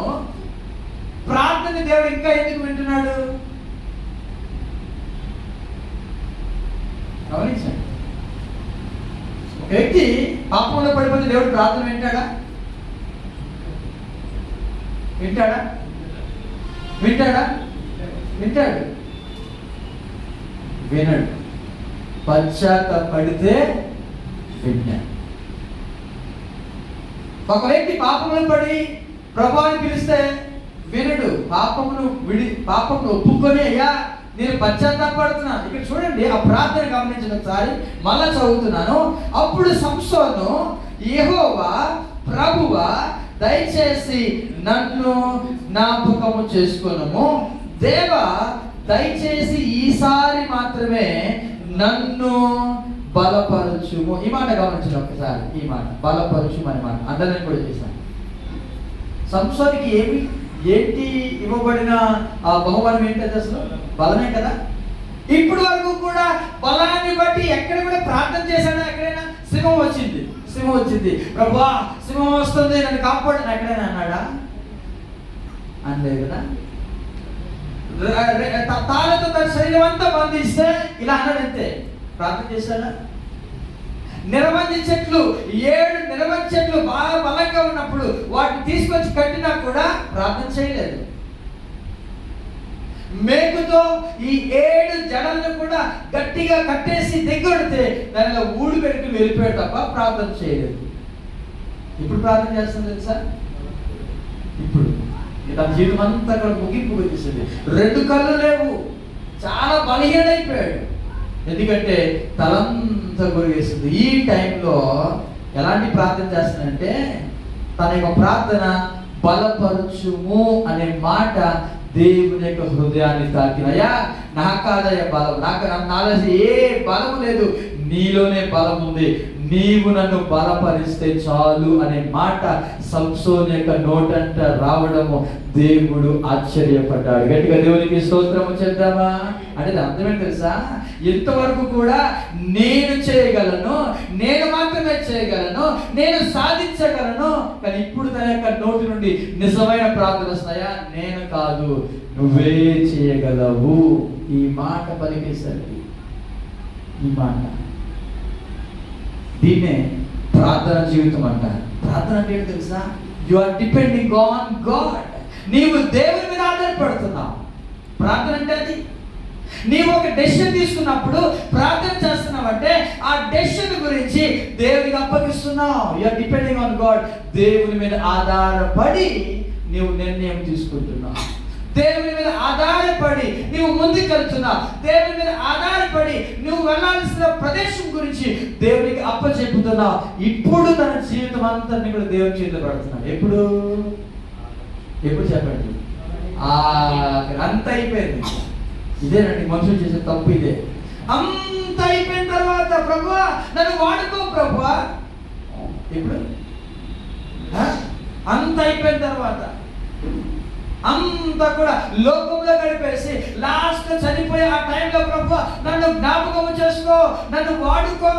[SPEAKER 1] ప్రార్థన దేవుడు ఇంకా ఎందుకు వింటున్నాడు? గమనించండి. ఒక వ్యక్తి పాపంలో పడిపోతే దేవుడు ప్రార్థన వింటాడా? వింటాడా? వింటాడా? వింటాడు? వినడు. పశ్చాత్తాపడితే వింటాడు. ఒక వ్యక్తి పాపంలో పడి ప్రభువుని పిలిస్తే వినడు. పాపమును ఒప్పుకొని అయ్యా నేను పశ్చాత్తాపడుతున్నాను. ఇక్కడ చూడండి, ఆ ప్రార్థన గమనించిన ఒకసారి మళ్ళా చదువుతున్నాను. అప్పుడు సంసోను యెహోవా ప్రభువా దయచేసి నన్ను జ్ఞాపకము చేసుకొనుము, దేవా దయచేసి ఈసారి మాత్రమే నన్ను బలపరచుము. ఈ మాట గమనించిన ఒకసారి. ఈ మాట బలపరచుము అనే మాట అందరిని కూడా చేశాను. సంసోనికి ఏంటి ఇవ్వబడిన ఆ బహుమానం ఏంటది? అసలు బలమే కదా. ఇప్పుడు వరకు కూడా బలాన్ని బట్టి ఎక్కడ కూడా ప్రార్థన చేశాడా? ఎక్కడైనా సింహం వచ్చింది, ప్రభువా సింహం వస్తుంది నన్ను కాపాడు ఎక్కడైనా అన్నాడా? అనలేదు కదా. తాళతో తన శరీరం అంతా బంధిస్తే ఇలా అన్నాడంతే. ప్రార్థన చేశాడా? నిరవంజి చెట్లు, 7 నిరవంజి చెట్లు బాగా బలంగా ఉన్నప్పుడు వాటిని తీసుకొచ్చి కట్టినా కూడా ప్రార్థన చేయలేదు. మేకుతో ఈ 7 జడలను కూడా గట్టిగా కట్టేసి దిగొడితే దానిలో ఊడి పెట్టి వెళ్ళిపోయాడు తప్ప ప్రార్థన చేయలేదు. ఇప్పుడు ప్రార్థన చేస్తుంది తెలుసా? ఇప్పుడు తన జీవితం అంతా కూడా ముగింపు వచ్చేసింది. 2 కళ్ళు లేవు, చాలా బలహీనైపోయాడు. ఎందుకంటే తలంతా గురివేసింది. ఈ టైంలో ఎలాంటి ప్రార్థన చేస్తానంటే తన యొక్క ప్రార్థన బలపరచుము అనే మాట దేవుని యొక్క హృదయాన్ని తాకినయా. నా కాదయ్య బలం, నాలో ఏ బలము లేదు, నీలోనే బలం ఉంది, నీవు నన్ను బలపరిస్తే చాలు అనే మాట సంసోను యొక్క నోటంట రావడము దేవుడు ఆశ్చర్యపడ్డాడు. గట్టిగా దేవునికి స్తోత్రము చేద్దామా? అంటే అర్థమేంటి తెలుసా? ఎంతవరకు కూడా నేను చేయగలను, నేను మాత్రమే చేయగలను, నేను సాధించగలను. కానీ ఇప్పుడు తన యొక్క నోటి నుండి నిజమైన ప్రార్థన వస్తాయా? నేను కాదు, నువ్వే చేయగలవు. ఈ మాట పలికేసరికి, ఈ మాట, దీన్నే ప్రార్థన జీవితం అంటారు. ప్రార్థన అంటే ఏంటి తెలుసా? You are depending on God. నీవు దేవుని మీద ఆధారపడుతున్నావు. ప్రార్థన అంటే అది. నీవు ఒక డెసిషన్ తీసుకున్నప్పుడు ప్రార్థన చేస్తున్నావు అంటే ఆ డెసిషన్ గురించి దేవునికి అప్పగిస్తున్నావు. You are depending on God. దేవుని మీద ఆధారపడి నీవు నిర్ణయం తీసుకుంటున్నావు. దేవుని మీద ఆధారపడి నువ్వు ముందుకెళ్తున్నావు. దేవుని మీద ఆధారపడి నువ్వు వెళ్ళాల్సిన ప్రదేశం గురించి దేవునికి అప్పచెప్పుతున్నావు. ఇప్పుడు తన జీవితం అంతా కూడా దేవుని చేతిలో పెడుతున్నావు. ఎప్పుడు చెప్పండి? అంత అయిపోయింది. ఇదేనండి మనుషులు చేసే తప్పు. ఇదే అంత అయిపోయిన తర్వాత ప్రభువా నన్ను వాడుకో ప్రభువా. అంత అయిపోయిన తర్వాత అంతా కూడా లోకంలో గడిపేసి లాస్ట్ చనిపోయే ఆ టైంలో ప్రభువా నన్ను జ్ఞాపకం చేసుకో, నన్ను వాడుకో,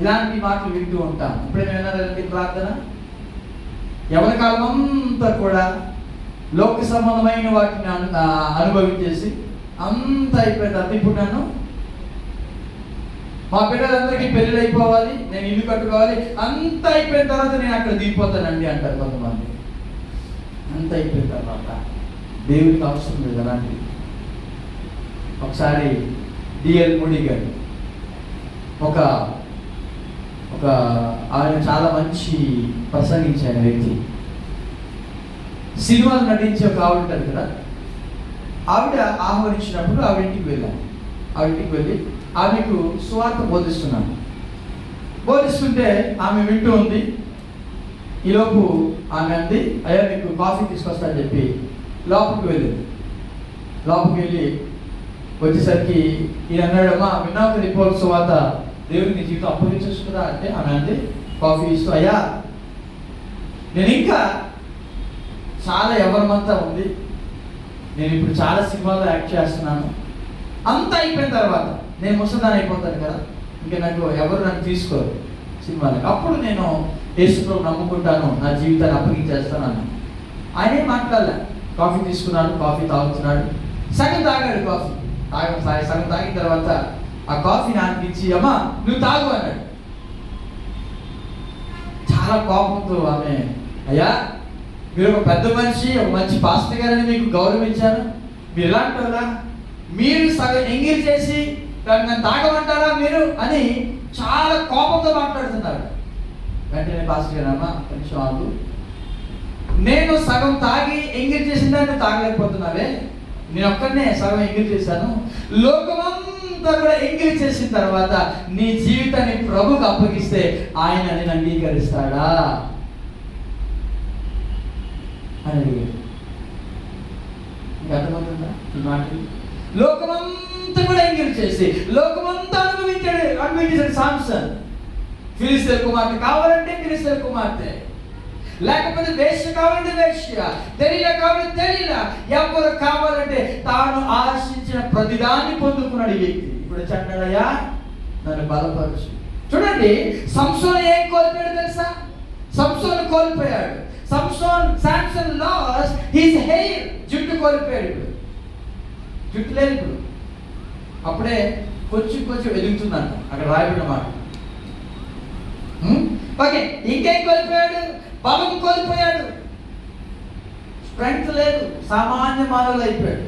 [SPEAKER 1] ఇలాంటి మాటలు వింటూ ఉంటాం. ఇప్పుడే విన్నారండి ప్రార్థన. ఎవరి కాలం అంతా కూడా లోక సంబంధమైన వాటిని అనుభవించేసి అంత అయిపోయిన తర్వాత ఇప్పుడు నన్ను మా పిల్లలందరికీ పెళ్ళి అయిపోవాలి, నేను ఇల్లు కట్టుకోవాలి, అంత అయిపోయిన తర్వాత నేను అక్కడ దిగిపోతానండి అంటారు కొంతమంది. అంత అయిపోయిన తర్వాత దేవుడికి అవసరం లేదు అలాంటి. ఒకసారి డిఎల్ మూడీ గారు ఒక ఆయన చాలా మంచి ప్రసంగించిన వ్యక్తి. సినిమాలు నటించే ఒక ఆవిడ ఉంటారు కదా, ఆవిడ ఆహ్వానించినప్పుడు ఆవిడింటికి వెళ్ళాను. ఆవిడింటికి వెళ్ళి ఆమెకు సువార్త బోధిస్తుంటే ఆమె వింటూ ఉంది. ఈలోపు ఆమె అంది, అయ్యా మీకు కాఫీ తీసుకొస్తా అని చెప్పి లోపలికి వెళ్ళింది. లోపలికి వెళ్ళి వచ్చేసరికి ఈయన అన్నాడమ్మా విన్నాక రిపోర్ట్ సువార్త దేవుడిని జీవితం అప్పగించుకుందా అంటే ఆమె అంది కాఫీ ఇస్తూ, అయ్యా నేను ఇంకా చాలా ఎవరమంతా ఉంది, నేను ఇప్పుడు చాలా సినిమాలో యాక్ట్ చేస్తున్నాను, అంత అయిపోయిన తర్వాత నేను ముసలిదాన్ని అయిపోతాను కదా, ఇంకా నాకు ఎవరు నన్ను తీసుకోరు సినిమాలకి, అప్పుడు నేను యేసుప్రభువుని నమ్ముకుంటాను, నా జీవితాన్ని అప్పగించేస్తాను అన్నాను. ఆయనే మాట్లాడలే. కాఫీ తీసుకున్నాడు, కాఫీ తాగుతున్నాడు, సగం తాగాడు కాఫీ. సగం తాగిన తర్వాత ఆ కాఫీని అనిపించి అమ్మా నువ్వు తాగు అన్నాడు. చాలా కోపంతో ఆమె, అయ్యా మీరు ఒక పెద్ద మనిషి, ఒక మంచి పాస్టర్ గారని మీకు గౌరవించాను, మీరు ఎలాంటి వాళ్ళ, మీరు సగం ఎంగిల్ చేసి నన్ను తాగమంటారా మీరు అని చాలా కోపంతో మాట్లాడుతున్నారు. వెంటనే పాస్టర్ గారు, అమ్మా కొంచెం ఆగు, నేను సగం తాగి ఎంగిల్ చేసిన దాన్ని తాగలేకపోతున్నావే, నేను ఒక్కడనే సగం ఎంగిల్ చేశాను, లోకమంతా కూడా ఎంగిల్ చేసిన తర్వాత నీ జీవితాన్ని ప్రభుకు అప్పగిస్తే ఆయన నేను అంగీకరిస్తాడా అని అడిగాడు. ఇంకా అర్థమవుతుందా ఈ మాటలు? లోకమంతా కూడా ఎంగిల్ చేసి లోకమంతా అనుభవించాడు సాంసన్. ఫిలిస్తీయుల కుమార్తె కావాలంటే ఫిలిస్తీయుల కుమార్తె, లేకపోతే వేశ్య కావాలంటే వేశ్య, తెలియ కావాలంటే తెలియ, ఎవరు కావాలంటే తాను ఆశించిన ప్రతిదాన్ని పొందుకున్నాడు ఈ వ్యక్తి. ఇప్పుడు చెడ్డయ్యా నన్ను బలపరచు. చూడండి సంసోను ఏం కోల్పోయాడు తెలుసా? సంసోను కోల్పోయాడు. శాంసన్ లాస్ట్ హిస్ హెయిర్, జుట్టు కోల్పోయాడు. ఇప్పుడు జుట్టు లేదు ఇప్పుడు, అప్పుడే కొంచెం ఎదుగుతుందంట అక్కడ రాయబడిన మాట. ఓకే, ఇంకేం కోల్పోయాడు? బలం కోల్పోయాడు, స్ట్రెంగ్త్ లేదు, సామాన్య మానవులు అయిపోయాడు.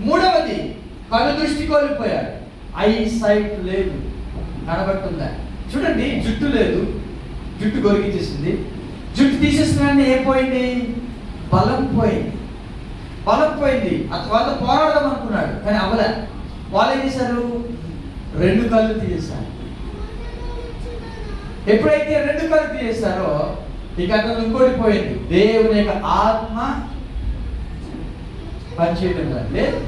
[SPEAKER 1] మూడవది కళ్ళు దృష్టి కోల్పోయాడు, ఐ సైట్ లేదు, కనబడుతుందా? చూడండి జుట్టు లేదు, జుట్టు గొరిగించేసింది. జుట్టు తీసేసిన ఏం పోయింది? బలం పోయింది. వాళ్ళతో పోరాడదాం అనుకున్నాడు కానీ అవ్వలే. వాళ్ళు ఏం చేశారు? 2 కళ్ళు తీసేశారు. ఎప్పుడైతే 2 కళ్ళు తీసేశారో ఇక అతను ఇంకోటి పోయింది, దేవుని యొక్క ఆత్మ పనిచేయడం లేదు.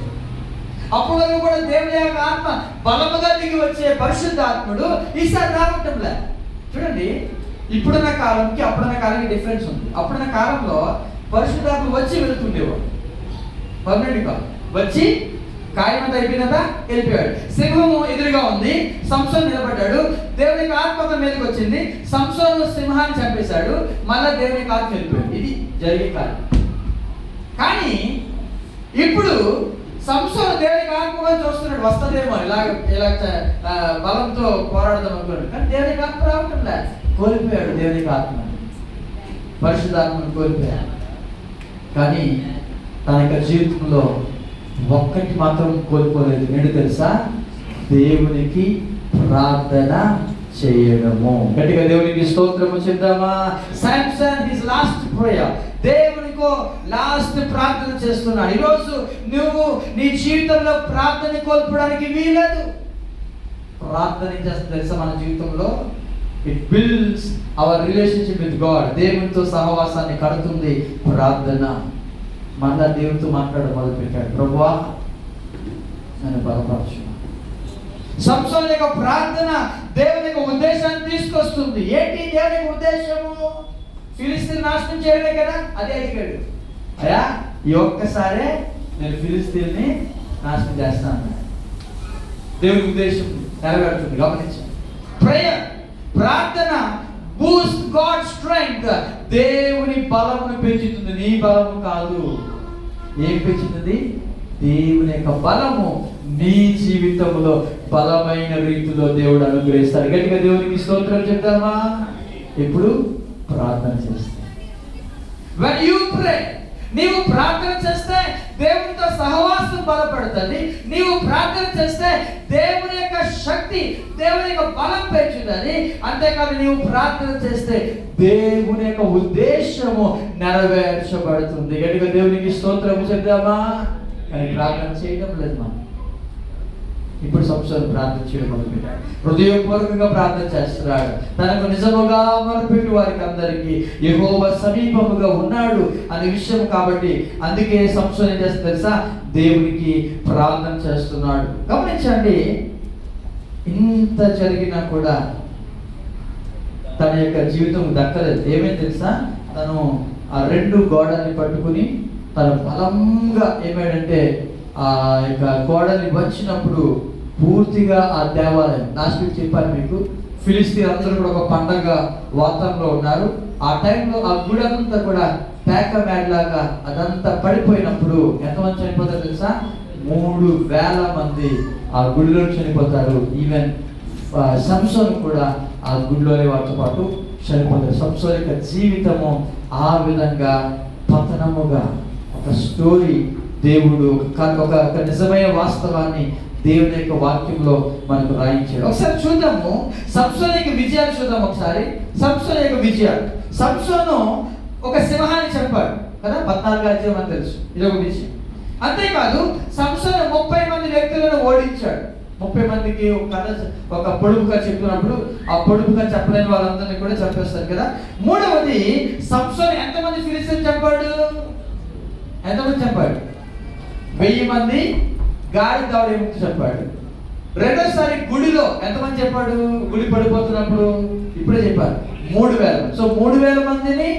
[SPEAKER 1] అప్పుడు కూడా దేవుని యొక్క ఆత్మ బలముగా దిగి వచ్చే పరిశుద్ధ ఆత్ముడు ఈసారి రావటం లే. చూడండి ఇప్పుడున్న కాలంకి అప్పుడున్న కాలానికి డిఫరెన్స్ ఉంది. అప్పుడున్న కాలంలో పరిశుద్ధాత్మ వచ్చి వెళ్తుండేవాడు, పర్మనెంట్ కాదు, వచ్చి కార్యమంతా అయిపోయినదా వెళ్ళిపోయాడు. సింహము ఎదురుగా ఉంది, సంసోను నిలబడ్డాడు, దేవునికి ఆత్మ మీదకి వచ్చింది, సంసోను సింహాన్ని చంపేశాడు, మళ్ళా దేవునికి ఆత్మ వెళ్ళిపోయాడు. ఇది జరిగే కాలం. కానీ ఇప్పుడు సంసోను దేవునికి ఆత్మగా చూస్తున్నాడు, వస్తుందేమో ఇలా బలంతో పోరాడదాం అనుకున్నాడు, కానీ దేవునికి ఆత్మ రావటం లేదు. కోల్పోయాడు దేవునికి ఆత్మ, పరిశుద్ధాత్మను కోల్పోయాడు. కానీ తన యొక్క జీవితంలో ఒక్కటి మాత్రం కోల్పోలేదు, ఏంటి తెలుసా? దేవునికి ప్రార్థన చేయడము. గట్టిగా దేవునికి స్తోత్రము చెప్దామా? శాంసన్ హిస్ లాస్ట్ ప్రేయర్, దేవునికో లాస్ట్ ప్రార్థన చేస్తున్నాడు. ఈరోజు నువ్వు నీ జీవితంలో ప్రార్థన కోల్పోవడానికి వీలేదు. ప్రార్థన చేస్తే తెలుసా మన జీవితంలో it builds our relationship with God. దేవునితో సహవాసాన్ని కడుతుంది ప్రార్థన. మళ్ళా దేవునితో మాట్లాడడం మొదలు పెట్టాడు, ప్రభువా నన్ను బలపరచు. సంసోను యొక్క ప్రార్థన దేవుని యొక్క ఉద్దేశాన్ని తీసుకొస్తుంది. ఏంటి దేవుని యొక్క ఉద్దేశము? ఫిలిస్తీన్ నాశనం చేయడమే కదా, అదే అడిగాడు. అయ్యా ఈ ఒక్కసారే నేను ఫిలిస్తీన్ని నాశనం చేస్తాను. దేవుని ఉద్దేశం నెరవేరుతుంది. గమనించండి. ప్రేయర్, ప్రార్థన బూస్ట్ గాడ్ స్ట్రెంగ్త్. దేవుని బలమును పెంచుతుంది, నీ బలము కాదు. ఏం పెంచుతుంది? దేవుని యొక్క బలము నీ జీవితంలో బలమైన రీతిలో దేవుడు అనుగ్రహిస్తాడు. గట్టిగా దేవునికి స్తోత్రం చెప్తామా? ఇప్పుడు ప్రార్థన చేస్తే, when you pray, నీవు ప్రార్థన చేస్తే దేవునితో సహవాసం బలపడుతుంది. నీవు ప్రార్థన చేస్తే దేవుని యొక్క శక్తి, దేవుని యొక్క బలం పెంచుతుంది. అంతేకాదు నీవు ప్రార్థన చేస్తే దేవుని యొక్క ఉద్దేశము నెరవేర్చబడుతుంది. గట్టిగా దేవునికి స్తోత్రం చెప్దామా? కానీ ప్రార్థన చేయడం లేదు మనం. ఇప్పుడు సంవత్సరం ప్రార్థన చేయడం మొదలుపెట్టాడు. హృదయపూర్వకంగా ప్రార్థన చేస్తున్నాడు. తనకు నిజముగా మొరపెట్టు వారికి అందరికీ యెహోవా సమీపముగా ఉన్నాడు అనే విషయం. కాబట్టి అందుకే సంవత్సరం ఏం చేస్తుంది తెలుసా? దేవునికి ప్రార్థన చేస్తున్నాడు. గమనించండి, ఇంత జరిగినా కూడా తన యొక్క జీవితం దక్కలేదు. ఏమైంది తెలుసా? తను ఆ 2 గోడల్ని పట్టుకుని తన బలంగా ఏమైందంటే ఆ యొక్క గోడల్ని వచ్చినప్పుడు పూర్తిగా ఆ దేవాలయం, లాస్ట్ వీక్ చెప్పాను మీకు, ఫిలిస్తీన్ అందరూ కూడా ఒక పండగ వాతావరణంలో ఉన్నారు. ఆ టైంలో ఆ గుడి అంతా కూడా పేక మేడలాగా అదంతా పడిపోయినప్పుడు ఎంతమంది చనిపోతారు తెలుసా? 3,000 మంది ఆ గుడిలో చనిపోతారు. ఈవెన్ సంసోను కూడా ఆ గుడిలోనే వాటితో పాటు చనిపోతారు. సంసోను యొక్క జీవితము ఆ విధంగా పతనముగా ఒక స్టోరీ దేవుడు ఒక నిజమైన వాస్తవాన్ని దేవుని యొక్క వాక్యంలో మనకు రాయించాడు. ఒకసారి చూద్దాము సంసోను యొక్క విజయాలు చూద్దాం. ఒకసారి సంసోను యొక్క విజయాలు. సంసోను ఒక సింహాన్ని చంపాడు కదా, 14 అధ్యాయం అని తెలుసు, ఇది ఒక విజయం. అంతేకాదు సంసోను 30 మంది వ్యక్తులను ఓడించాడు. 30 మందికి ఒక కథ, ఒక పొడుపుగా చెప్తున్నప్పుడు ఆ పొడుపుగా చెప్పలేని వాళ్ళందరినీ కూడా చంపేస్తారు కదా. మూడవది, సంసోను ఎంతమంది ఫిలిస్తీన్ చంపాడు? ఎంతమంది చంపాడు? 1000 మంది గాడి దాడి చెప్పాడు. రెండోసారి గుడిలో ఎంతమంది చెప్పాడు? గుడి పడిపోతున్నప్పుడు ఇప్పుడే చెప్పారు 3,000. సో 3,000 మందిని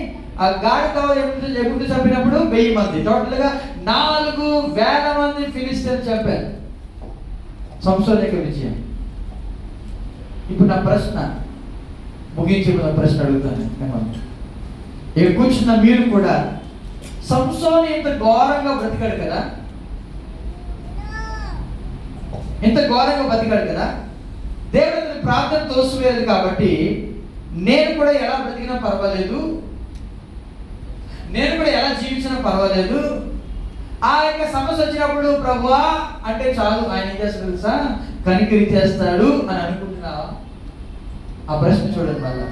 [SPEAKER 1] ఆ గాడి దాడి ఎప్పుడు చంపినప్పుడు 1000 మంది, టోటల్ గా 4,000 మంది ఫిలిస్తీన్ చెప్పారు. సంసోను యొక్క విజయం. ఇప్పుడు నా ప్రశ్న ముగించే ప్రశ్న అడుగుతాను. ఇక్కడ కూర్చున్న మీరు కూడా సంసోను ఇంత ఘోరంగా బ్రతికాడు కదా, ఇంత ఘోరంగా బతికాడు కదా, దేవుడిని ప్రార్థన తోసివేయదు. కాబట్టి నేను కూడా ఎలా బ్రతికినా పర్వాలేదు, నేను కూడా ఎలా జీవించినా పర్వాలేదు, ఆ యొక్క సమస్య వచ్చినప్పుడు ప్రభువా అంటే చాలు, ఆయన ఏం చేస్తాడు తెలుసా? కనికరి చేస్తాడు అని అనుకుంటున్నావా? ఆ ప్రశ్న చూడండి మళ్ళా.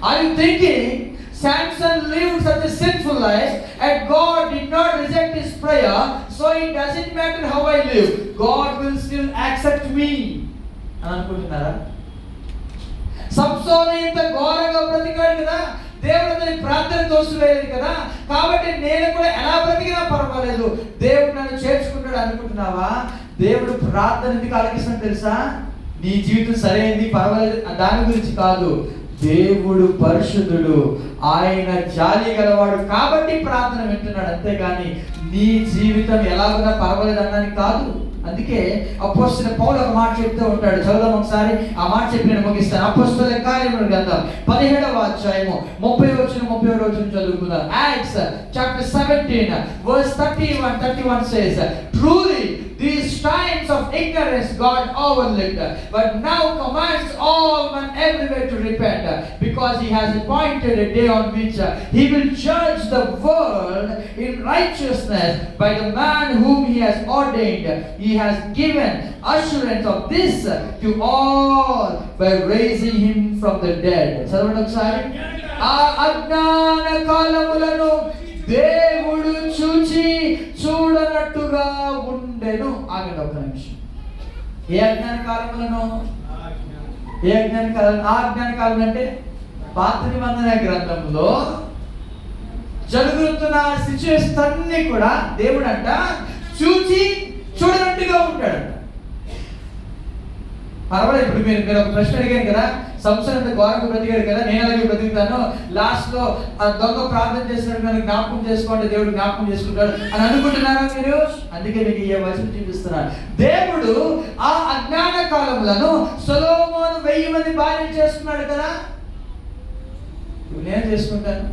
[SPEAKER 1] Are you thinking Samson lived such a sinful life and God did not reject his prayer, so it doesn't matter how I live, God will still accept me అని అనుకుంటున్నారా? సంసోను ఇంత ఘోరంగా బ్రతికాడు కదా, దేవుడు అతని ప్రార్థన తోసివేయలేదు కదా, కాబట్టి నేను కూడా ఎలా బ్రతికినా పర్వాలేదు, దేవుడు నన్ను చేర్చుకుంటాడు అనుకుంటున్నావా? దేవుడు ప్రార్థన ఎందుకు ఆలకిస్తాడు తెలుసా? నీ జీవితం సరైనది పర్వాలేదు దాని గురించి కాదు. దేవుడు పరిశుద్ధుడు, ఆయన జాలి గలవాడు కాబట్టి ప్రార్థన వింటున్నాడు. అంతేగాని నీ జీవితం ఎలాగున్నా పర్వాలేదు అన్నది కాదు. అందుకే అపోస్తలుడైన పౌలు ఒక మాట చెప్తూ ఉంటాడు. చదువుదాం ఒకసారి, ఆ మాట చెప్పి నేను ముగిస్తాను. అపోస్తలుల కార్యముల గ్రంథం 17వ అధ్యాయము 30 వచనం చదువుకుందాం. Acts chapter 17 verse 31 says, truly these times of ignorance God overlooked, but now commands all men everywhere to repent, because he has appointed a day on which he will judge the world in righteousness by the man whom he has ordained. He has given assurance of this to all by raising him from the dead. చదవండి ఒకసారి. ఆ అజ్ఞాన కాలములను దేవుడు చూచి చూడనట్టుగా ఉండెను. ఆగండి ఒక్క నిమిషం. ఏ అజ్ఞాన కాలములను? ఏ అజ్ఞాన కాలం? ఆ అజ్ఞాన కాలం అంటే పాత నిబంధన గ్రంథంలో జరుగుతున్న సిచ్యువేషన్స్ అన్ని కూడా దేవుడు అంట చూచి చూడనట్టుగా ఉంటాడు. పర్వాలేదు. ఇప్పుడు మీరు ఒక ప్రశ్న అడిగాను కదా, సంసోను అంత ఘోరంగా బ్రతికాడు కదా, నేను అలాగే బ్రతుకుతాను, లాస్ట్ లో ఆ దొంగ ప్రార్థన చేస్తాడు, నన్ను జ్ఞాపకం చేసుకోండి, దేవుడు జ్ఞాపకం చేసుకుంటాడు అని అనుకుంటున్నారా మీరు? అందుకే మీకు ఈ వచనం చూపిస్తున్నాను. దేవుడు ఆ అజ్ఞాన కాలములను సొలొమోను 1000 మంది భార్యలు చేసుకున్నాడు కదా, నేను చేసుకుంటాను?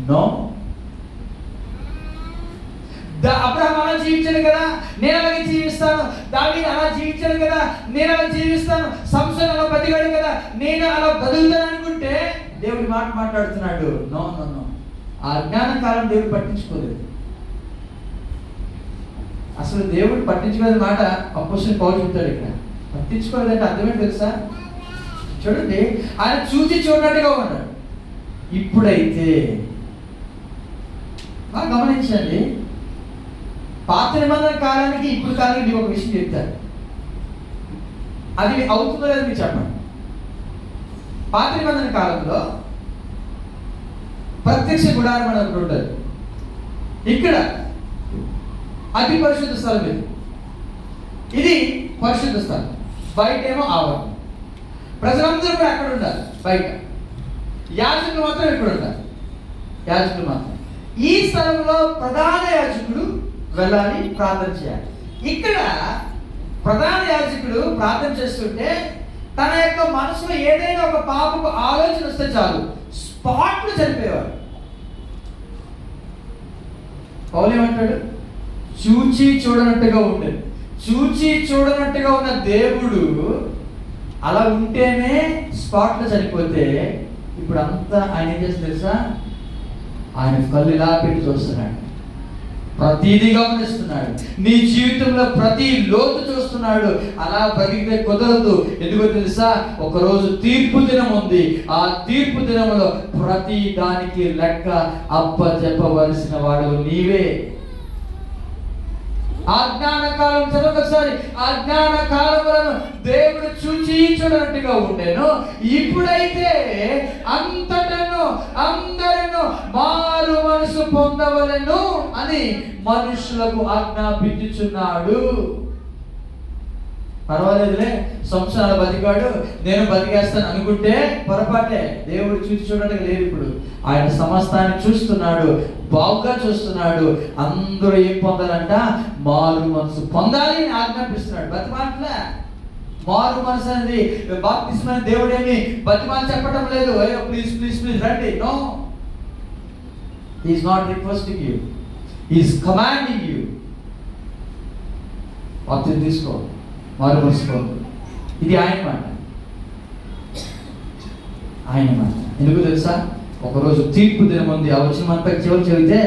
[SPEAKER 1] నో. అబ్రహాం అలా జీవించాడు కదా, నేను అలాగే జీవిస్తాను. దావీదు అలా జీవించాడు కదా, నేను అలా జీవిస్తాను. సంసోను అలా బతికాడు కదా, నేను అలా బతుకుతాను అనుకుంటే దేవుడి మాట మాట్లాడుతున్నాడు. No no no. ఆ అజ్ఞాన కాలం దేవుడు పట్టించుకోలేదు. అసలు దేవుడు పట్టించుకోలేదు మాట అపోస్తలుడు పౌలు చెప్తాడు. ఇక్కడ పట్టించుకోలేదంటే అర్థమే తెలుసా? చూడండి, ఆయన చూసి చూడనట్టుగా ఉన్నాడు. ఇప్పుడైతే బాగా గమనించండి, పాత నిబంధన కాలానికి ఇప్పుడు కాలానికి మీకు ఒక విషయం చెప్తారు, అది అవుతుందో లేదో మీరు చెప్పండి. పాత నిబంధన కాలంలో ప్రత్యక్ష గుడారం అని ఒకటి ఉంటుంది. ఇక్కడ అతి పరిశుద్ధ స్థలం ఇది పరిశుద్ధ స్థలం, బయటేమో ఆవరణ. ప్రజలందరూ కూడా అక్కడ ఉండాలి బయట, యాజకులు మాత్రం ఇక్కడ ఉండాలి. యాజకులు మాత్రం ఈ స్థలంలో ప్రధాన యాజకుడు వెళ్ళాలి, ప్రార్థన చేయాలి. ఇక్కడ ప్రధాన యాజకుడు ప్రార్థన చేస్తుంటే తన యొక్క మనసులో ఏదైనా ఒక పాపపు ఆలోచన వస్తే చాలు స్పాట్లో చనిపోయేవాడు. పౌలు ఏమంటాడు? చూచి చూడనట్టుగా ఉండేది. చూచి చూడనట్టుగా ఉన్న దేవుడు అలా ఉంటేనే స్పాట్లో చనిపోతే, ఇప్పుడు అంతా ఆయన ఏం చేస్తుంది తెలుసా? ఆయన కళ్ళు ఇలా పెట్టి చూస్తున్నాడు, ప్రతిదీ గమనిస్తున్నాడు, నీ జీవితంలో ప్రతి లోతు చూస్తున్నాడు. అలా బ్రతికితే కుదరదు. ఎందుకో తెలుసా? ఒకరోజు తీర్పు దినం ఉంది. ఆ తీర్పు దినంలో ప్రతి దానికి లెక్క అప్పచెప్పవలసిన వాడు నీవే. అజ్ఞాన కాలం చదవకసారి, అజ్ఞాన కాలములను దేవుడు చూచి చూడనట్టుగా ఉండేను, ఇప్పుడైతే అంతటను అందరూ మారు మనసు పొందవలెను అని మనుషులకు ఆజ్ఞాపించుచున్నాడు. పర్వాలేదులే, సంవత్సరాలు బతికాడు, నేను బతికేస్తాను అనుకుంటే పొరపాటే. దేవుడు చూసి చూడటం లేదు. ఇప్పుడు ఆయన సమస్తాన్ని చూస్తున్నాడు, బాగుగా చూస్తున్నాడు. అందరూ ఏం పొందాలంట? మారు మనసు పొందాలి అని ఆజ్ఞాపిస్తున్నాడు. బతిమాటలే మారు మనసు అనేది బాప్తిస్మ దేవుడు ఏమి బతిమాలు చెప్పడం లేదు, అయ్యో ప్లీజ్ ప్లీజ్ ప్లీజ్ రండి. No, he is not requesting you, he is commanding you. బాప్తిస్మ తీసుకో, మారు మనసుకో. ఇది ఆయన మాట, ఆయన మాట. ఎందుకు తెలుసా? ఒకరోజు తీర్పు దినం ఉంది. ఆ వచనం అంతా చివరి చదివితే,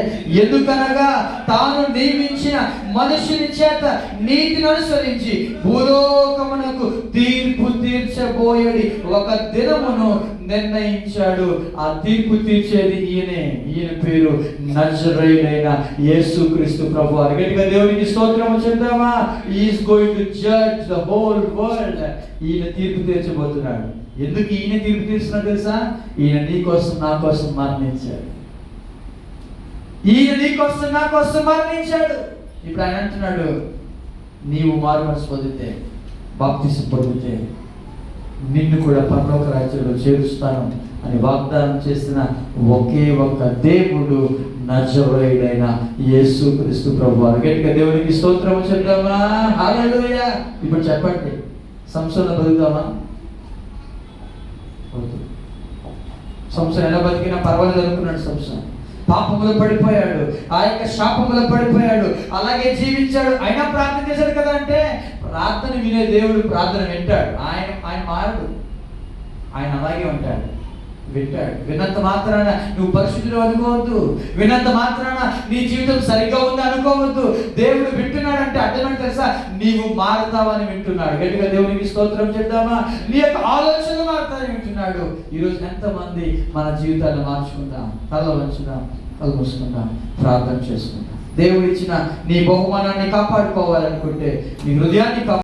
[SPEAKER 1] ఎందుకనగా తాను నియమించిన మనుషుని చేత నీతిని అనుసరించి భూలోకమునకు తీర్పు తీర్చబోయేది ఒక దినమును నిర్ణయించాడు. ఆ తీర్పు తీర్చేది ఈయనే. ఈయన పేరు నజరేయుడైన యేసుక్రీస్తు ప్రభువు. గట్టిగా దేవునికి స్తోత్రము చెప్తామా? He is going to judge the whole world. ఈయన తీర్పు తీర్చబోతున్నాడు. ఎందుకు ఈయన తీర్పు తీర్చున్నా తెలుసా? ఈయన నీ కోసం నా కోసం మరణించాడు. ఈయన నీ కోసం నా కోసం మరణించాడు. ఇప్పుడు ఆయన అంటున్నాడు, నీవు మారు మనసు పొందితే, బాప్తిసం పొందితే నిన్ను కూడా పరలోక రాజ్యంలో చేరుస్తాను అని వాగ్దానం చేసిన ఒకే ఒక్క దేవుడు నజరేయుడైన యేసుక్రీస్తు ప్రభువు. గట్టిగా దేవునికి స్తోత్రము చెప్తామా? హల్లెలూయా. ఇప్పుడు చెప్పండి, సంసోను బతుకుతామా? సంసోను ఎలా బతికినా పర్వాలేదు అనుకున్నాడు. సంసోను పాపములో పడిపోయాడు, ఆ యొక్క శాపములో పడిపోయాడు, అలాగే జీవించాడు. అయినా ప్రార్థన చేశాడు కదా. అంటే ప్రార్థన వినే దేవుడు ప్రార్థన వింటాడు. ఆయన మారడు, ఆయన అలాగే ఉంటాడు, వింటాడు. విన్నంత మాత్రాన నువ్వు పరిశుద్ధుడు అనుకోవద్దు, విన్నంత మాత్రాన నీ జీవితం సరిగ్గా ఉంది అనుకోవద్దు. దేవుడు వింటున్నాడంటే అర్థమని తెలుసా? నీవు మారుతావని వింటున్నాడు. గట్టిగా దేవునికి స్తోత్రం చెప్తామా? నీ యొక్క ఆలోచనలు మారుతావని వింటున్నాడు. ఈరోజు ఎంతమంది మన జీవితాన్ని మార్చుకుందాం? తల వంచుదాం, కళ్ళు మూసుకుందాం, ప్రార్థన చేసుకుందాం. దేవుడు ఇచ్చిన నీ బహుమానాన్ని కాపాడుకోవాలనుకుంటే నీ హృదయాన్ని